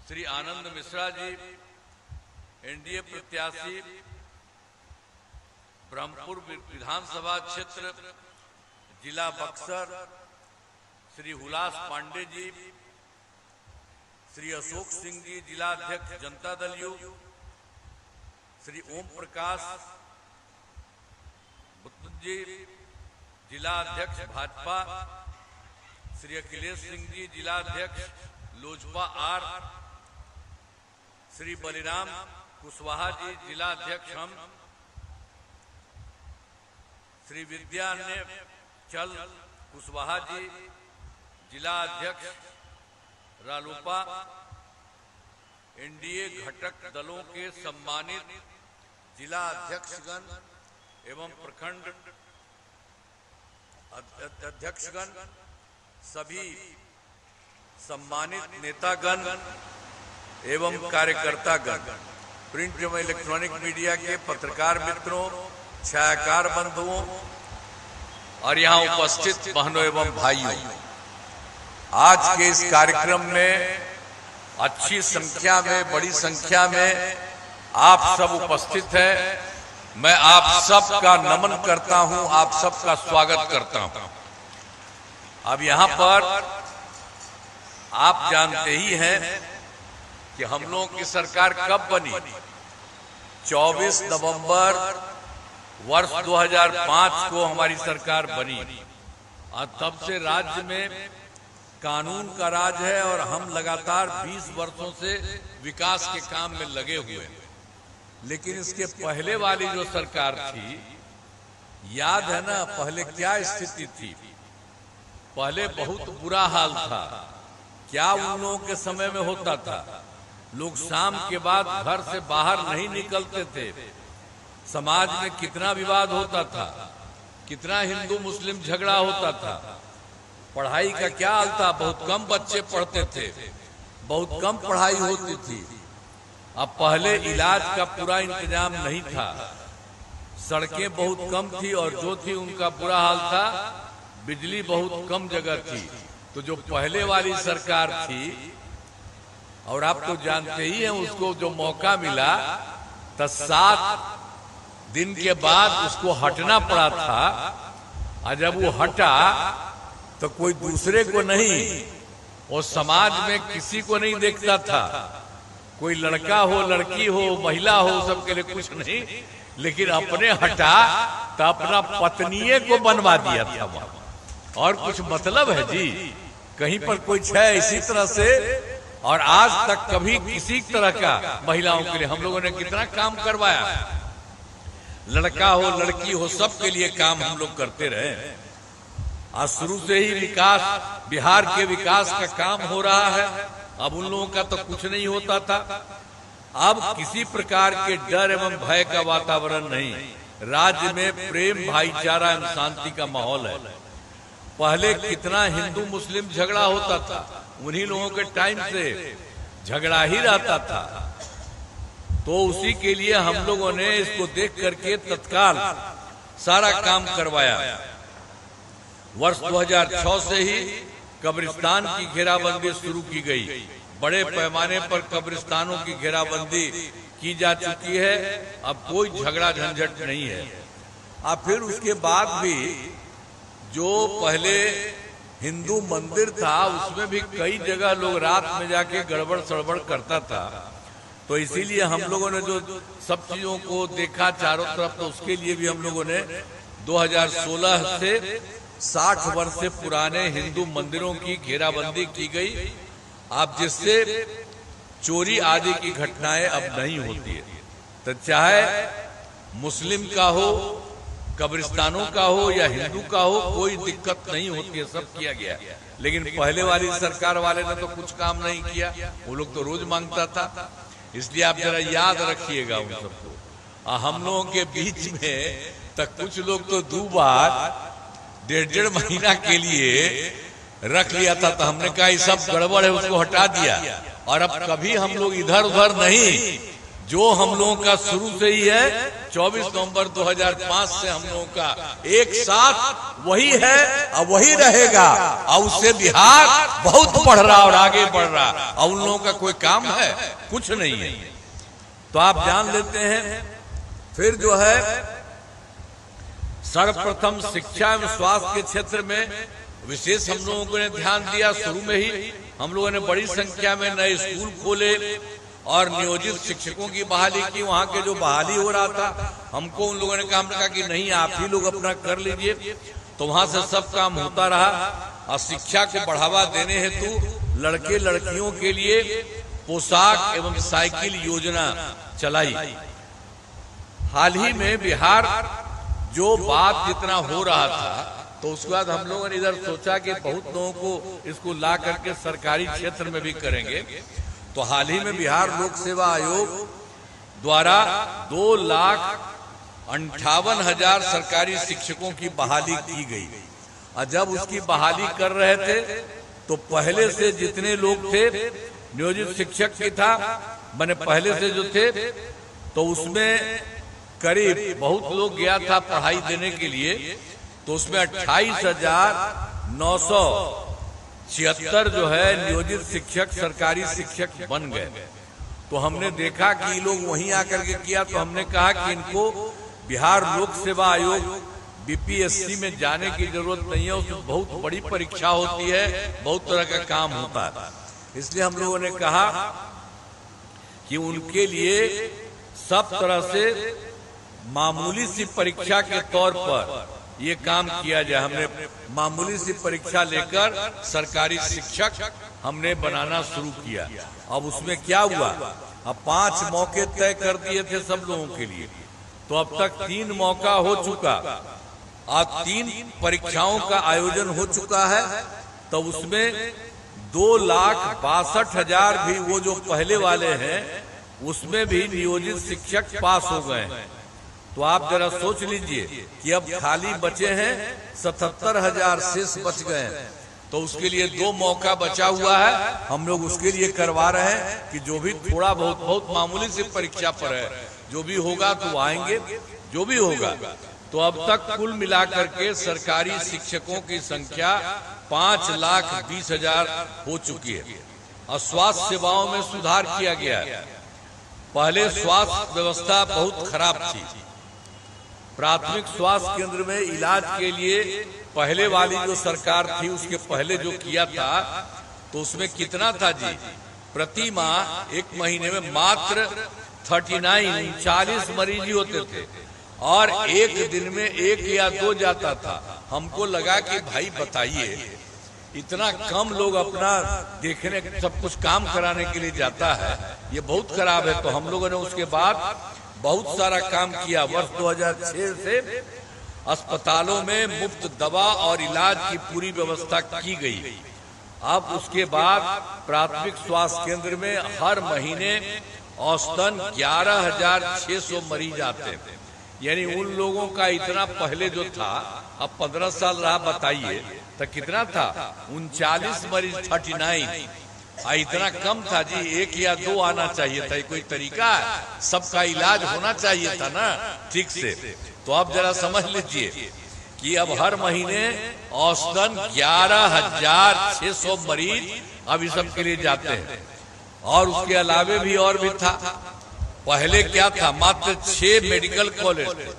श्री आनंद मिश्रा जी, एनडीए प्रत्याशी ब्रह्मपुर विधानसभा क्षेत्र जिला बक्सर श्री हुलास पांडे जी, श्री अशोक सिंह जी, जिला अध्यक्ष जनता दल यू, श्री ओम प्रकाश जी, जिला अध्यक्ष भाजपा, श्री अखिलेश सिंह जी, जिला अध्यक्ष लोजपा आर, श्री बलिराम कुशवाहा जी, जिला अध्यक्ष हम, श्री विद्यान्य चल कुशवाहा जी, जिला अध्यक्ष रालोपा, एनडीए घटक दलों के सम्मानित जिला अध्यक्षगण एवं प्रखंड अध्यक्षगण, सभी सम्मानित नेतागण एवं कार्यकर्तागण, प्रिंट एवं इलेक्ट्रॉनिक मीडिया के पत्रकार मित्रों, छायाकार बंधुओं और यहाँ उपस्थित बहनों एवं भाइयों, आज के इस कार्यक्रम में अच्छी संख्या में, बड़ी संख्या में आप सब उपस्थित हैं। मैं आप सबका नमन करता हूं, आप सबका स्वागत करता हूं। अब यहां पर आप जानते ही हैं कि हम लोगों की सरकार कब बनी। 24 नवंबर वर्ष 2005 को हमारी सरकार बनी और तब से राज्य में कानून का राज है और हम लगातार 20 वर्षों से विकास के काम में लगे हुए हैं। लेकिन इसके पहले वाली जो सरकार थी, याद है ना पहले क्या स्थिति थी? पहले बहुत बुरा हाल था। क्या उन लोगों के समय में होता था? लोग शाम के बाद घर से बाहर नहीं निकलते थे। समाज में कितना विवाद होता था, कितना हिंदू मुस्लिम झगड़ा होता था। पढ़ाई का क्या हाल था? बहुत कम बच्चे पढ़ते थे, बहुत कम पढ़ाई होती थी। अब पहले इलाज का पूरा इंतजाम नहीं था, सड़कें बहुत कम थी और जो थी उनका बुरा हाल था, बिजली बहुत कम जगह थी। तो जो पहले वाली सरकार थी, और आप तो जानते ही हैं उसको जो मौका मिला तो 7 दिन के बाद उसको हटना पड़ा था। और जब वो हटा तो कोई दूसरे को नहीं, वो समाज में किसी को नहीं देखता था। कोई लड़का हो, लड़की हो, महिला हो, सबके लिए कुछ नहीं, लेकिन अपने हटा तो अपना पत्नीये को बनवा दिया था वहां। और कुछ मतलब है जी? कहीं पर कोई है इसी तरह से? और आज तक कभी किसी तरह का महिलाओं के लिए हम लोगों ने कितना काम करवाया, लड़का हो, लड़की हो, सबके लिए काम हम लोग करते रहे। आज शुरू से ही विकास, बिहार के विकास का काम हो रहा है। अब उन लोगों का तो कुछ नहीं होता था। अब किसी प्रकार के डर एवं भय का वातावरण नहीं, राज्य में प्रेम, भाईचारा एवं शांति का माहौल है। पहले कितना हिंदू मुस्लिम झगड़ा होता था, उन्हीं लोगों के टाइम से झगड़ा ही रहता था। तो उसी के लिए हम लोगों ने इसको देख करके तत्काल सारा काम करवाया। वर्ष 2006 से ही कब्रिस्तान की घेराबंदी शुरू की गई। बड़े पैमाने पर कब्रिस्तानों की घेराबंदी की जा चुकी है। अब कोई झगड़ा झंझट नहीं है। अब फिर उसके बाद भी जो पहले हिंदू मंदिर था, उसमें भी कई जगह लोग रात में जाके गड़बड़ सड़बड़ करता था। तो इसीलिए हम लोगों ने जो सब चीजों को देखा चारों तरफ, तो उसके लिए भी हम लोगों ने 2016 से 60 वर्ष से पुराने हिंदू मंदिरों की घेराबंदी की गई। अब जिससे चोरी आदि की घटनाएं अब नहीं होती है। तो चाहे मुस्लिम का हो, कब्रिस्तानों का हो या हिंदू का हो, कोई दिक्कत नहीं होती है, सब किया गया। लेकिन पहले वाली सरकार वाले ने तो कुछ काम नहीं किया, वो लोग तो रोज मांगता था। इसलिए आप जरा याद रखिएगा उन सबको। हम लोगों के बीच में तक कुछ लोग तो 2 बार 1.5 महीना के लिए रख लिया था। तो हमने कहा ये सब गड़बड़ है, उसको हटा दिया। और अब कभी हम लोग इधर उधर नहीं, जो हम लोगों का शुरू से ही है 24 नवंबर 2005 से हम लोगों का एक साथ वही है और वही रहेगा। और उससे बिहार बहुत बढ़ रहा और आगे बढ़ रहा। और उन लोगों का कोई काम है? कुछ नहीं है। तो आप जान लेते हैं। फिर जो है सर्वप्रथम शिक्षा एवं स्वास्थ्य के क्षेत्र में विशेष हम लोगों ने ध्यान दिया। शुरू में ही हम लोगों ने बड़ी संख्या में नए स्कूल खोले और नियोजित शिक्षकों की बहाली की। वहां के जो बहाली हो रहा था, हमको उन लोगों ने कहा कि नहीं, आप ही लोग अपना कर लीजिए। तो वहां से सब काम होता रहा। और शिक्षा को बढ़ावा देने हेतु लड़के लड़कियों के लिए पोशाक एवं साइकिल योजना चलाई। हाल ही में बिहार जो बात जितना हो रहा था, तो उसके बाद हम लोगों ने इधर सोचा कि बहुत लोगों को इसको ला करके सरकारी क्षेत्र में भी करेंगे। तो हाल ही में बिहार लोक सेवा आयोग द्वारा 2,58,000 सरकारी शिक्षकों की बहाली की गई। और जब उसकी बहाली कर रहे थे, तो पहले से जितने लोग थे नियोजित शिक्षक की था, मैंने पहले से जो थे, तो उसमें करीब बहुत लोग गया था पढ़ाई देने के लिए। तो उसमें 28,976 जो है नियोजित शिक्षक, सरकारी शिक्षक बन गए। तो हमने देखा कि ये लोग वहीं आकर के किया। तो हमने कहा कि इनको बिहार लोक सेवा आयोग बीपीएससी में जाने की जरूरत नहीं है। उसमें बहुत बड़ी परीक्षा होती है, बहुत तरह का काम होता है। इसलिए हम लोगों ने कहा कि उनके लिए सब तरह से मामूली सी परीक्षा के तौर पर ये काम किया जाए। हमने मामूली सी परीक्षा लेकर सरकारी शिक्षक हमने बनाना शुरू किया। अब उसमें क्या हुआ, अब 5 मौके तय कर दिए थे सब लोगों के लिए। तो अब तक 3 मौका हो चुका और 3 परीक्षाओं का आयोजन हो चुका है। तो उसमें 2,62,000 भी वो जो पहले वाले हैं, उसमें भी नियोजित शिक्षक पास हो गए हैं। तो आप जरा सोच लीजिए कि अब खाली बचे हैं 77,000 शेष बच गए हैं। तो उसके लिए 2 मौका बचा हुआ है। हम लोग उसके लिए करवा रहे हैं कि जो भी थोड़ा बहुत मामूली सी परीक्षा पर है, जो भी होगा तो आएंगे, जो भी होगा। तो अब तक कुल मिलाकर के सरकारी शिक्षकों की संख्या 5,20,000 हो चुकी है। और स्वास्थ्य सेवाओं में सुधार किया गया है। पहले स्वास्थ्य व्यवस्था बहुत खराब थी। प्राथमिक स्वास्थ्य केंद्र में इलाज के लिए पहले वाली जो सरकार थी, उसके पहले जो किया था, तो उसमें कितना था जी, प्रति माह एक महीने में मात्र 39 मरीज ही होते थे और एक दिन में 1 या 2 जाता था। हमको लगा कि भाई बताइए, इतना कम लोग अपना देखने सब कुछ काम कराने के लिए जाता है, ये बहुत खराब है। तो हम लोगों ने उसके बाद बहुत सारा काम किया। वर्ष 2006 से अस्पतालों में मुफ्त दवा और इलाज की पूरी व्यवस्था की गई। अब उसके बाद प्राथमिक स्वास्थ्य केंद्र में हर महीने औसतन 11,600 मरीज आते हैं। यानी उन लोगों का इतना पहले जो था, अब 15 साल रहा, बताइए तो कितना था? 39 मरीज 39। इतना कम था जी, 1 या 2 आना चाहिए था। कोई तरीका है? सबका इलाज होना चाहिए था ना ठीक से। तो आप जरा समझ लीजिए कि अब हर महीने औसतन 11,600 मरीज अब इस सब के लिए जाते हैं। और उसके अलावे भी और भी था। पहले क्या था? मात्र 6 मेडिकल कॉलेज थे,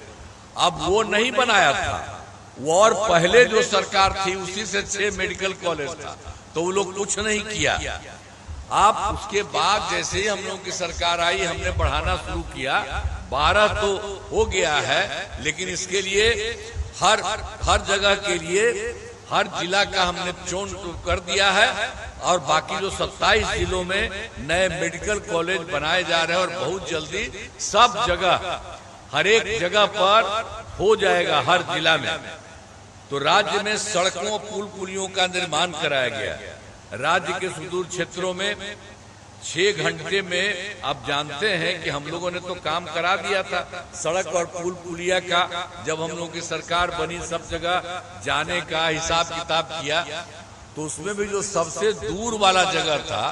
अब वो नहीं बनाया था वो, और पहले जो सरकार थी उसी से 6 मेडिकल कॉलेज था, तो वो लोग कुछ नहीं किया। अब उसके बाद जैसे ही हम लोगों की सरकार आई, हमने बढ़ाना शुरू किया। 12 तो हो गया है, लेकिन इसके लिए हर जगह के लिए हर जिला का हमने चयन कर दिया है और बाकी जो 27 जिलों में नए मेडिकल कॉलेज बनाए जा रहे हैं और बहुत जल्दी सब जगह, हर एक जगह पर हो जाएगा हर जिला में। तो राज्य में सड़कों, पुल पुलियों का निर्माण कराया गया। राज्य के सुदूर क्षेत्रों में 6 घंटे में, आप जानते हैं कि हम लोगों ने तो काम करा दिया था सड़क और पुल पुलिया का। जब हम लोगों की सरकार बनी, सब जगह जाने का हिसाब किताब किया, तो उसमें भी जो सबसे दूर वाला जगह था,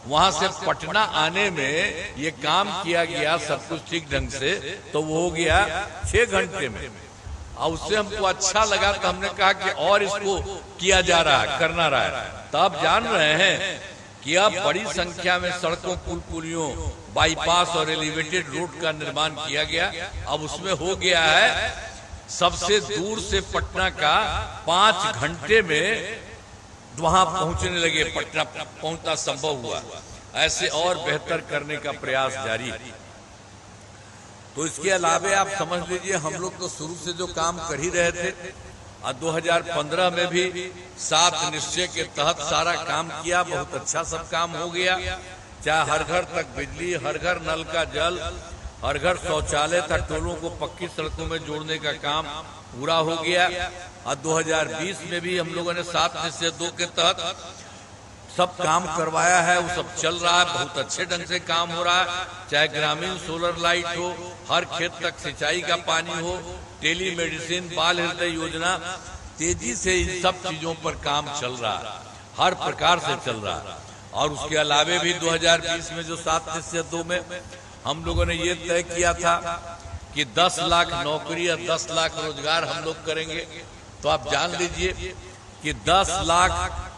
वहां से पटना आने में ये काम किया गया सब कुछ ठीक ढंग से, तो वो हो गया 6 घंटे में। और उससे हमको अच्छा लगा, तो हमने कहा कि और इसको किया जा रहा है, करना रहा है। तो आप जान रहे हैं कि अब बड़ी संख्या में सड़कों, पुल पुलियों, बाईपास और एलिवेटेड रोड का निर्माण किया गया। अब उसमें हो गया है सबसे दूर से पटना का 5 घंटे में वहां पहुंचने लगे, पटना पहुंचना संभव हुआ। ऐसे और बेहतर करने का प्रयास जारी। तो इसके अलावे आप समझ लीजिए, हम लोग तो शुरू से जो काम कर ही रहे थे, और 2015 में भी 7 निश्चय के तहत सारा काम किया। बहुत अच्छा सब काम हो गया। चाहे हर घर तक बिजली, हर घर नल का जल, हर घर शौचालय तक, टोलों को पक्की सड़कों में जोड़ने का काम पूरा हो गया। और 2020 में भी हम लोगों ने 7 निश्चय 2 के तहत सब काम करवाया है। वो सब चल रहा है, बहुत अच्छे ढंग से काम हो रहा है। चाहे ग्रामीण सोलर लाइट हो, हर खेत तक सिंचाई का पानी हो, टेली मेडिसिन, बाल हृदय योजना, तेजी से इन सब चीजों पर काम चल रहा है, हर प्रकार से चल रहा है। और उसके अलावे भी 2020 में जो 7 निश्चय 2 में हम लोगों ने ये तय किया था कि 10 लाख नौकरी या 10 लाख रोजगार हम लोग करेंगे। तो आप जान लीजिए कि 10 लाख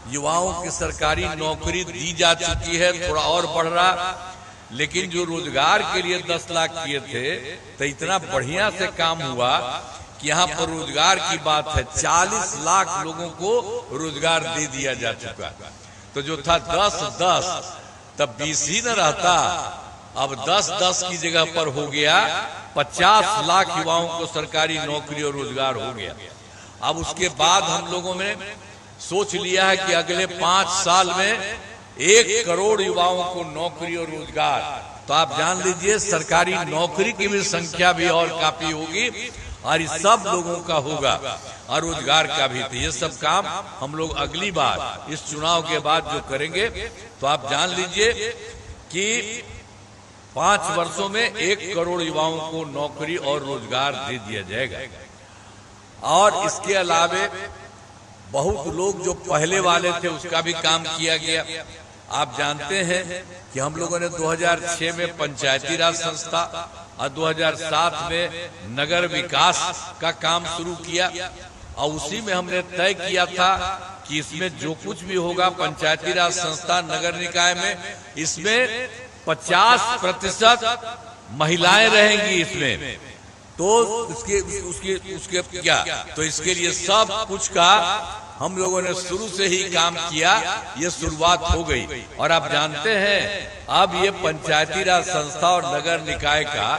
युवाओं की सरकारी नौकरी दी जा चुकी है, थोड़ा और बढ़ रहा। लेकिन जो रोजगार के लिए 10 लाख किए थे, तो इतना बढ़िया से काम हुआ कि यहाँ पर रोजगार की बात है, 40 लाख लोगों को रोजगार दे दिया जा चुका। तो जो था 10-10, तब 20 ही न रहता, अब 10-10 की जगह पर हो गया 50 लाख युवाओं को सरकारी नौकरी और रोजगार हो गया। अब उसके बाद हम लोगों ने सोच लिया है कि अगले 5 साल में 1 करोड़ युवाओं को नौकरी और रोजगार। तो आप जान लीजिए, सरकारी नौकरी की भी संख्या भी और काफी होगी और इस सब लोगों का होगा, और रोजगार का भी। तो ये सब काम हम लोग अगली बार इस चुनाव के बाद जो करेंगे, तो आप जान लीजिए कि 5 वर्षों में 1 करोड़ युवाओं को नौकरी और रोजगार दे दिया जाएगा। और इसके अलावे बहुत लोग जो पहले वाले थे उसका भी काम किया गया। आप जानते हैं कि हम लोगों ने 2006 में पंचायती राज संस्था और 2007 में नगर विकास का काम शुरू किया, और उसी में हमने तय किया था कि इसमें जो कुछ भी होगा पंचायती राज संस्था, नगर निकाय में, इसमें 50% महिलाएं रहेंगी इसमें। तो उसके क्या, तो इसके लिए सब कुछ का हम लोगों ने शुरू से ही काम किया, ये शुरुआत हो गई। और आप जानते हैं अब ये पंचायती राज संस्था और नगर निकाय का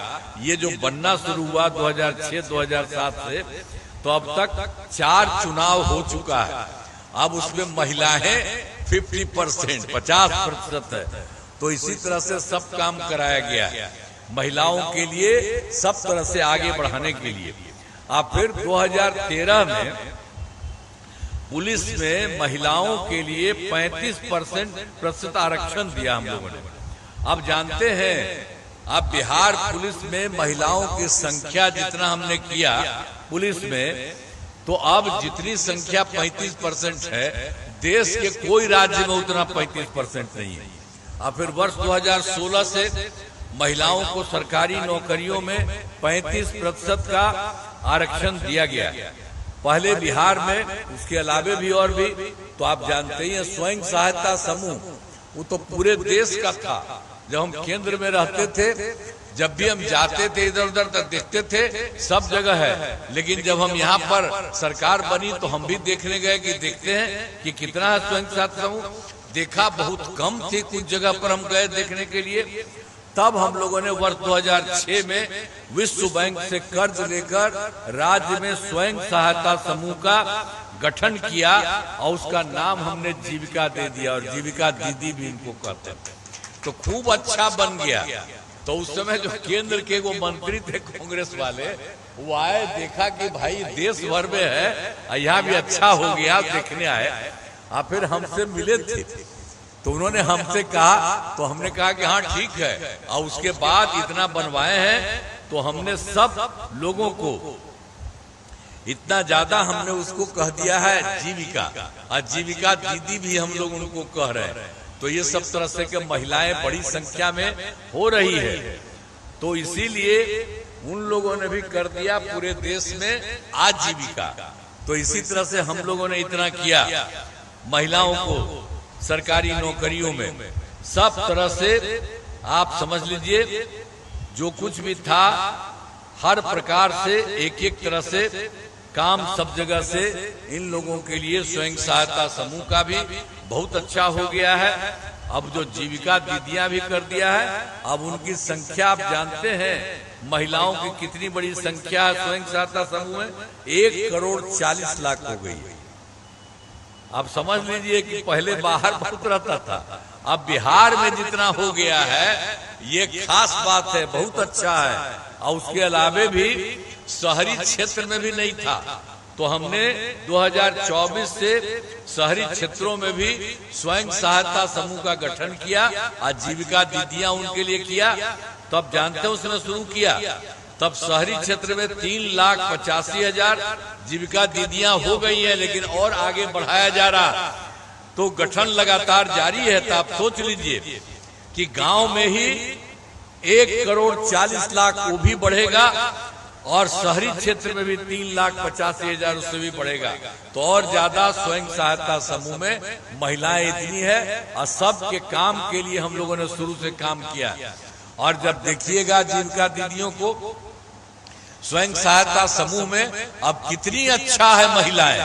ये जो बनना शुरू हुआ 2006-2007 से, तो अब तक 4 चुनाव हो चुका है। अब उसमें महिलाएं 50% है। तो इसी तरह से सब काम कराया गया महिलाओं के लिए, सब तरह से आगे बढ़ाने के लिए। अब फिर 2013 में पुलिस में महिलाओं के लिए 35% आरक्षण दिया हम लोगों ने। अब जानते हैं अब बिहार पुलिस में महिलाओं की संख्या जितना हमने किया पुलिस में, तो अब जितनी संख्या 35% है, देश के कोई राज्य में उतना 35% नहीं है। अब फिर वर्ष 2016 से महिलाओं को सरकारी नौकरियों में 35% का आरक्षण दिया गया। पहले बिहार में, उसके अलावे भी और भी, तो आप जानते ही हैं स्वयं सहायता समूह वो तो पूरे देश का था। जब हम केंद्र में रहते थे, जब भी हम जाते थे इधर उधर तक देखते थे, सब जगह है। लेकिन जब हम यहाँ पर सरकार बनी तो हम भी देखने गए कि देखते हैं कि कितना है स्वयं सहायता समूह। देखा बहुत कम थी, कुछ जगह पर हम गए देखने के लिए। तब हम लोगों ने वर्ष 2006 में विश्व बैंक से कर्ज लेकर राज्य में स्वयं सहायता समूह का गठन किया और उसका नाम हमने जीविका दे दिया, और जीविका दीदी भी इनको कहते थे। तो खूब अच्छा बन गया। तो उस समय जो केंद्र के वो मंत्री थे कांग्रेस वाले, वो आए, देखा कि भाई देश भर में है, यहाँ भी अच्छा हो गया, देखने आए। फिर हमसे मिले थे, तो उन्होंने हमसे कहा, तो हमने कहा कि हाँ ठीक है। और उसके बाद इतना बनवाए हैं, तो हमने सब लोगों को इतना ज्यादा हमने उसको कह दिया है जीविका, और जीविका दीदी भी हम लोग उनको कह रहे हैं। तो ये सब तरह से कि महिलाएं बड़ी संख्या में हो रही है। तो इसीलिए उन लोगों ने भी कर दिया पूरे देश में आजीविका। तो इसी तरह से हम लोगों ने इतना किया, महिलाओं को सरकारी नौकरियों में सब तरह से आप समझ लीजिए, जो कुछ भी था हर प्रकार से एक एक तरह से काम सब जगह से इन लोगों के लिए स्वयं सहायता समूह का भी बहुत अच्छा हो गया है। अब जो जीविका दीदियां भी कर दिया है, अब उनकी संख्या आप जानते हैं महिलाओं की कितनी बड़ी संख्या है स्वयं सहायता समूह में, 1,40,00,000 हो गई है। अब समझ लीजिए कि पहले बाहर बहुत रहता था, अब बिहार में जितना हो गया है ये खास बात है, बहुत अच्छा है। और उसके अलावे भी शहरी क्षेत्र में भी नहीं था, तो हमने 2024 से शहरी क्षेत्रों में भी स्वयं सहायता समूह का गठन किया, आजीविका दीदियां उनके लिए किया। तो अब जानते हैं उसने शुरू किया, तब शहरी क्षेत्र में 3,85,000 जीविका दीदियां हो गई हैं, लेकिन और आगे बढ़ाया जा रहा, तो गठन लगातार जारी है। तो आप सोच लीजिए कि गांव में ही 1,40,00,000 वो भी बढ़ेगा, और शहरी क्षेत्र में भी 3,85,000 उससे भी बढ़ेगा। तो और ज्यादा स्वयं सहायता समूह में महिलाएं इतनी है, और सबके काम के लिए हम लोगों ने शुरू से काम किया। और जब देखिएगा जीविका दीदियों को स्वयं सहायता समूह में अब कितनी अच्छा है, महिलाएं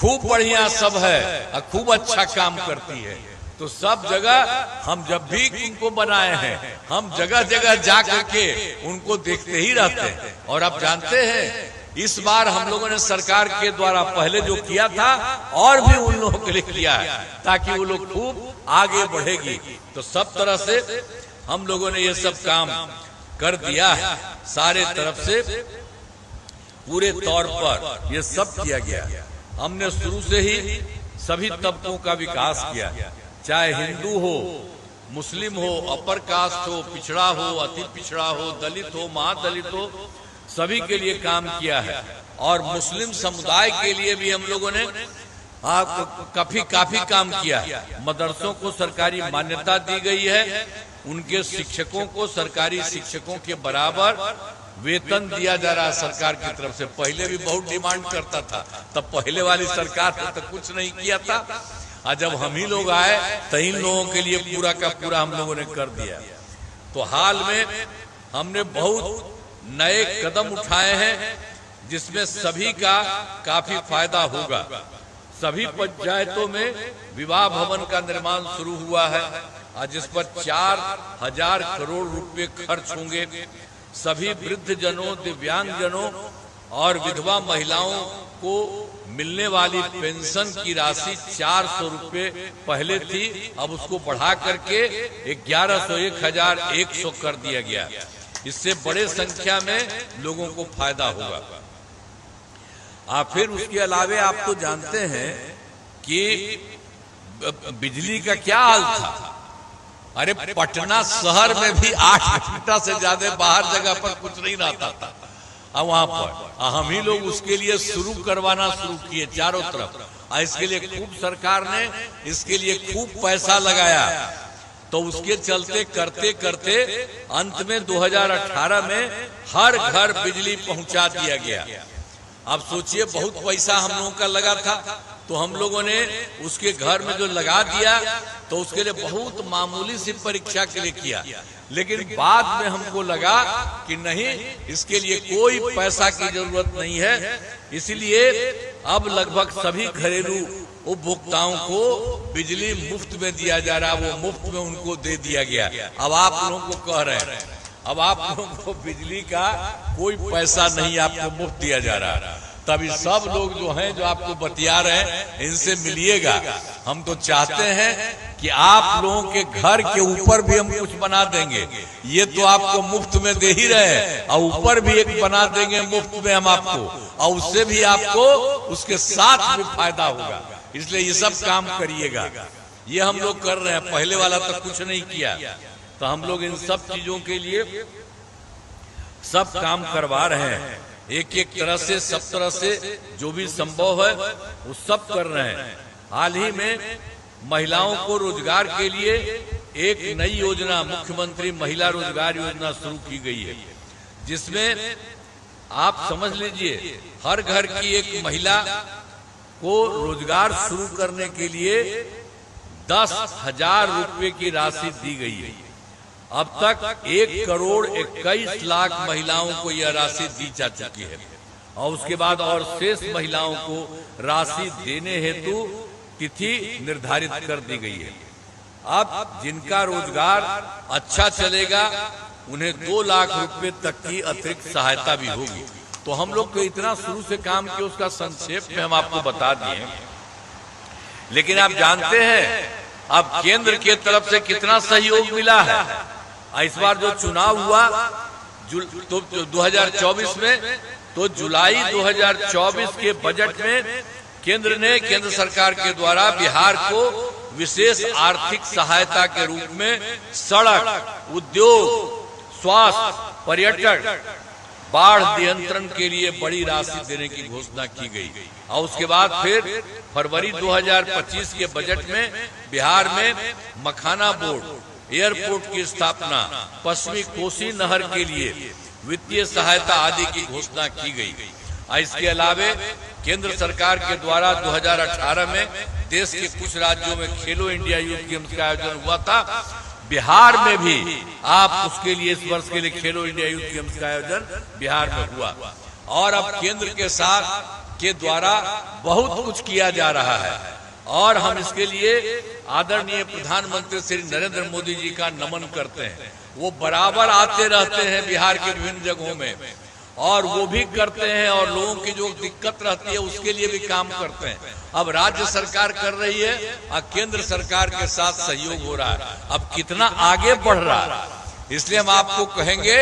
खूब बढ़िया सब है और खूब अच्छा काम करती है। तो सब जगह हम जब भी उनको बनाए हैं, हम जगह जगह जा करके उनको देखते ही रहते हैं। और आप जानते हैं इस बार हम लोगों ने सरकार के द्वारा पहले जो किया था और भी उन लोगों के लिए किया है, ताकि वो लोग खूब आगे बढ़ेगी। तो सब तरह से हम लोगों ने ये सब काम कर दिया है, सारे तरफ से पूरे तौर पर ये सब किया गया। हमने शुरू से ही सभी तबकों का विकास किया, चाहे हिंदू हो, मुस्लिम हो, अपर कास्ट हो, पिछड़ा हो, अति पिछड़ा हो, दलित हो, महादलित हो, सभी के लिए काम किया है। और मुस्लिम समुदाय के लिए भी हम लोगों ने काफी काम किया। मदरसों को सरकारी मान्यता दी गई है, उनके शिक्षकों को सरकारी शिक्षकों के बराबर वेतन दिया जा रहा है सरकार की तरफ से। पहले भी बहुत डिमांड करता था, तब पहले वाली सरकार ने तो कुछ नहीं किया था, और जब हम ही लोग आए तो इन लोगों के लिए पूरा का पूरा हम लोगों ने कर दिया। तो हाल में हमने बहुत नए कदम उठाए हैं, जिसमें सभी का काफी फायदा होगा। सभी पंचायतों में विवाह भवन का निर्माण शुरू हुआ है, जिस पर 4,000 करोड़ रुपए खर्च होंगे। सभी वृद्ध जनों, दिव्यांग जनों और विधवा महिलाओं को मिलने वाली पेंशन की राशि 400 रुपए पहले थी, अब उसको बढ़ा करके 1100, 1,100 कर दिया गया। इससे बड़े संख्या में लोगों को फायदा होगा। फिर उसके अलावे आप तो जानते हैं कि बिजली का क्या हाल था। अरे पटना शहर में भी 8 घंटा से ज्यादा बाहर जगह पर कुछ नहीं रहता था। अब वहां पर हम ही लोग उसके लिए शुरू करवाना शुरू किए चारों तरफ। इसके लिए खूब सरकार ने इसके लिए खूब पैसा लगाया। तो उसके चलते करते करते अंत में 2018 में हर घर बिजली पहुंचा दिया गया। अब सोचिए, बहुत पैसा हम लोगों का लगा था, तो हम लोगों ने उसके घर में जो लगा दिया तो उसके लिए बहुत मामूली सी परीक्षा के लिए किया। लेकिन बाद में हमको लगा कि नहीं, इसके लिए कोई पैसा की जरूरत नहीं है। इसलिए अब लगभग सभी घरेलू उपभोक्ताओं को बिजली मुफ्त में दिया जा रहा, वो मुफ्त में उनको दे दिया गया। अब आप लोगों को कह रहे हैं, अब आप लोगों को बिजली का कोई पैसा नहीं, आपको मुफ्त दिया जा रहा। तभी सब लोग जो हैं, जो आपको बतिया रहे हैं, इनसे मिलिएगा। हम तो चाहते हैं कि आप लोगों के घर के ऊपर भी हम कुछ बना देंगे। ये तो आपको मुफ्त में दे ही रहे हैं, और ऊपर भी एक बना देंगे मुफ्त में हम आपको, और उससे भी आपको उसके साथ भी फायदा होगा। इसलिए ये सब काम करिएगा। ये हम लोग कर रहे हैं, पहले वाला तो कुछ नहीं किया। तो हम लोग इन सब चीजों के लिए सब काम करवा रहे हैं, एक एक तरह से, सब तरह से जो भी संभव है वो सब कर रहे हैं। हाल ही में महिलाओं को रोजगार के लिए एक नई योजना, मुख्यमंत्री महिला रोजगार योजना शुरू की गई है, जिसमें आप समझ लीजिए हर घर की एक महिला को रोजगार शुरू करने के लिए 10,000 रुपए की राशि दी गई है। अब तक 1,21,00,000 महिलाओं को यह राशि दी जा चुकी है, और उसके बाद और शेष महिलाओं को राशि देने हेतु तिथि निर्धारित कर दी गई है। अब जिनका रोजगार अच्छा चलेगा उन्हें 2 लाख रुपए तक की अतिरिक्त सहायता भी होगी। तो हम लोग तो इतना शुरू से काम किया, उसका संक्षेप में हम आपको बता दिए। लेकिन आप जानते हैं अब केंद्र के तरफ से कितना सहयोग मिला है। इस बार जो चुनाव हुआ तो 2024 में, तो जुलाई 2024 के बजट में केंद्र सरकार के द्वारा बिहार को विशेष आर्थिक सहायता के रूप में सड़क, उद्योग, स्वास्थ्य, पर्यटन, बाढ़ नियंत्रण के लिए बड़ी राशि देने की घोषणा की गई। और उसके बाद फिर फरवरी 2025 के बजट में बिहार में मखाना बोर्ड, एयरपोर्ट की स्थापना, पश्चिमी कोसी नहर के लिए वित्तीय सहायता आदि की घोषणा की गई। इसके अलावे केंद्र सरकार के द्वारा 2018 में देश के कुछ राज्यों में खेलो इंडिया यूथ गेम्स का आयोजन हुआ था। बिहार में भी आप उसके लिए इस वर्ष के लिए खेलो इंडिया यूथ गेम्स का आयोजन बिहार में हुआ। और अब केंद्र के साथ के द्वारा बहुत कुछ किया जा रहा है, और हम इसके लिए आदरणीय प्रधानमंत्री श्री नरेंद्र मोदी जी का नमन करते हैं। वो बराबर आते रहते हैं बिहार के विभिन्न जगहों में, और वो भी करते हैं, और लोगों की जो दिक्कत रहती है उसके लिए भी काम करते हैं। अब राज्य सरकार कर रही है और केंद्र सरकार के साथ सहयोग हो रहा है। अब कितना आगे बढ़ रहा है, इसलिए हम आपको कहेंगे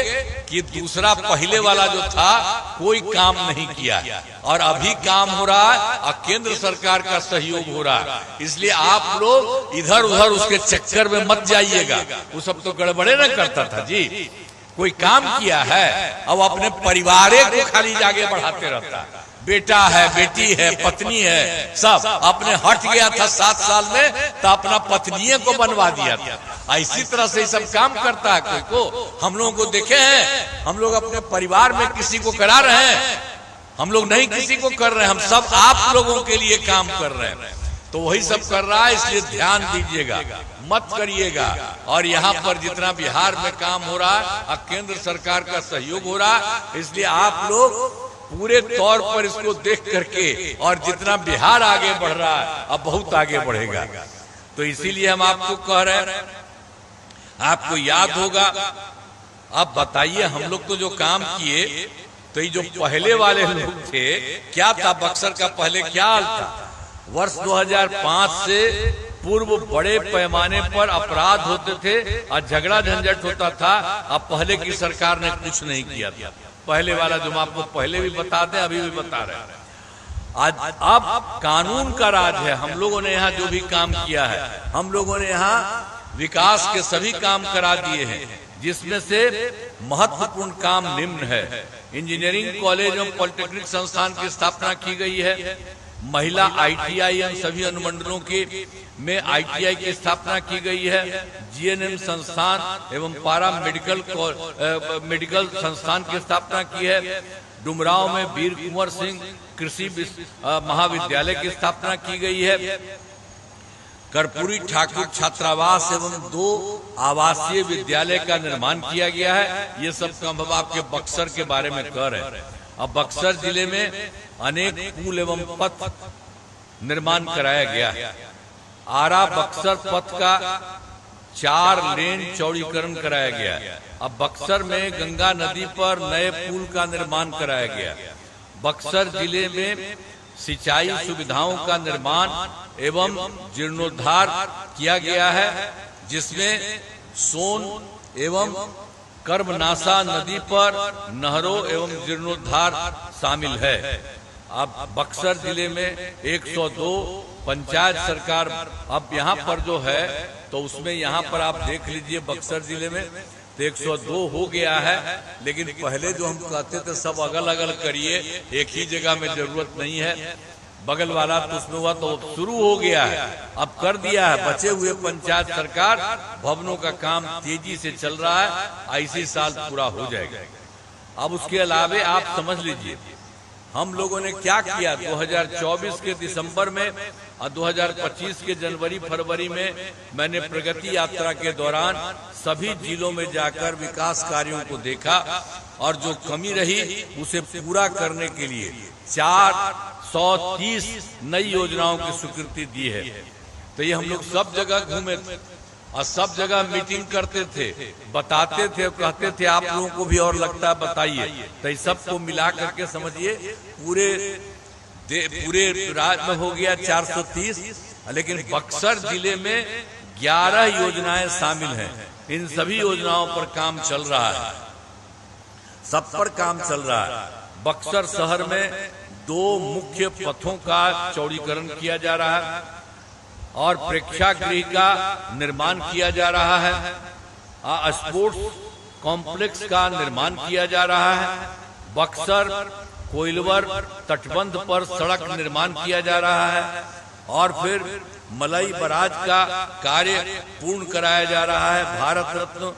कि दूसरा पहले वाला जो था कोई काम नहीं किया, और अभी काम हो रहा है और केंद्र सरकार का सहयोग हो रहा है। इसलिए आप लोग इधर उधर उसके चक्कर में मत जाइएगा। वो सब तो गड़बड़े न करता था जी, कोई काम किया है अब अपने परिवार को खाली आगे बढ़ाते रहता है। बेटा है, बेटी है, पत्नी है, सब अपने हट गया था 7 साल में तो अपना पत्नी को बनवा दिया था। इसी तरह से सब काम करता है कोई को। हम लोगों को देखे हैं, हम लोग अपने परिवार में किसी को करा रहे हैं, हम लोग नहीं किसी को कर रहे हैं, हम सब आप लोगों के लिए काम कर रहे हैं। तो वही सब कर रहा है, इसलिए ध्यान दीजिएगा, मत करिएगा। और यहाँ पर जितना बिहार में काम हो रहा है और केंद्र सरकार का सहयोग हो रहा है, इसलिए आप लोग पूरे तौर पर इसको देख करके, और जितना बिहार आगे बढ़ रहा है अब बहुत आगे बढ़ेगा। तो इसीलिए हम आपको कह रहे हैं, आपको याद होगा, अब बताइए हम लोग तो जो काम किए, तो ये जो पहले वाले लोग थे, क्या था बक्सर का पहले क्या हाल था? वर्ष 2005 से पूर्व बड़े पैमाने पर अपराध होते थे और झगड़ा झंझट होता था। अब पहले की सरकार ने कुछ नहीं किया था। पहले वाला जो हम आपको पहले भी बताते हैं, अभी भी बता रहे हैं। आज अब कानून का राज है। हम लोगों ने यहाँ जो भी काम किया है, हम लोगों ने यहाँ विकास के सभी काम करा दिए हैं, जिसमें से महत्वपूर्ण काम निम्न है। इंजीनियरिंग कॉलेज एवं पॉलिटेक्निक संस्थान की स्थापना की गई है। महिला ITI एवं सभी अनुमंडलों के में ITI की स्थापना की गई है। GNM संस्थान एवं पारा मेडिकल संस्थान की स्थापना की है। डुमरांव में वीर कुंवर सिंह कृषि महाविद्यालय की स्थापना की गई है। कर्पूरी ठाकुर छात्रावास एवं 2 आवासीय विद्यालय का निर्माण किया गया है। ये सब काम हम आपके बक्सर के बारे में कह रहे हैं। अब बक्सर जिले में अनेक पुल एवं पथ निर्माण कराया गया है। आरा बक्सर पथ का 4 लेन चौड़ीकरण कराया गया है। अब बक्सर में गंगा नदी पर नए पुल का निर्माण कराया गया। बक्सर जिले में सिंचाई सुविधाओं का निर्माण एवं जीर्णोद्धार किया गया है, जिसमें सोन एवं कर्मनासा नदी पर नहरों एवं जीर्णोद्धार शामिल है। अब बक्सर जिले में 102 पंचायत सरकार अब यहाँ पर जो है, तो उसमें यहाँ पर आप देख लीजिए बक्सर जिले में तो 102 हो गया है। लेकिन पहले जो हम कहते थे सब अगल अगल करिए, एक ही जगह में जरूरत नहीं है, बगल वाला तो उसमें हुआ तो शुरू हो गया है, अब कर दिया है। बचे हुए पंचायत सरकार भवनों का काम तेजी से चल रहा है, इसी साल पूरा हो जाएगा। अब उसके अलावे आप समझ लीजिए हम लोगों ने क्या किया। 2024 के दिसंबर में और 2025 के जनवरी फरवरी में मैंने प्रगति यात्रा के दौरान सभी जिलों में जाकर विकास कार्यों को देखा और जो कमी रही उसे पूरा करने के लिए 430 नई योजनाओं की स्वीकृति दी है। तो ये हम लोग सब जगह घूमे और सब जगह मीटिंग करते थे, बताते थे, कहते थे आप लोगों को भी और लगता है बताइए। तो इस सबको मिला करके समझिए पूरे राज्य में हो गया 430, लेकिन बक्सर जिले में 11 योजनाएं शामिल हैं। इन सभी योजनाओं पर काम चल रहा है, सब पर काम चल रहा है। बक्सर शहर में 2 मुख्य पथों का चौड़ीकरण किया जा रहा है और प्रेक्षागृह का निर्माण किया जा रहा है। स्पोर्ट्स कॉम्प्लेक्स का निर्माण किया जा रहा है। बक्सर कोइलवर तटबंध पर सड़क निर्माण किया जा रहा है और फिर मलई बराज का कार्य पूर्ण कराया जा रहा है। भारत रत्न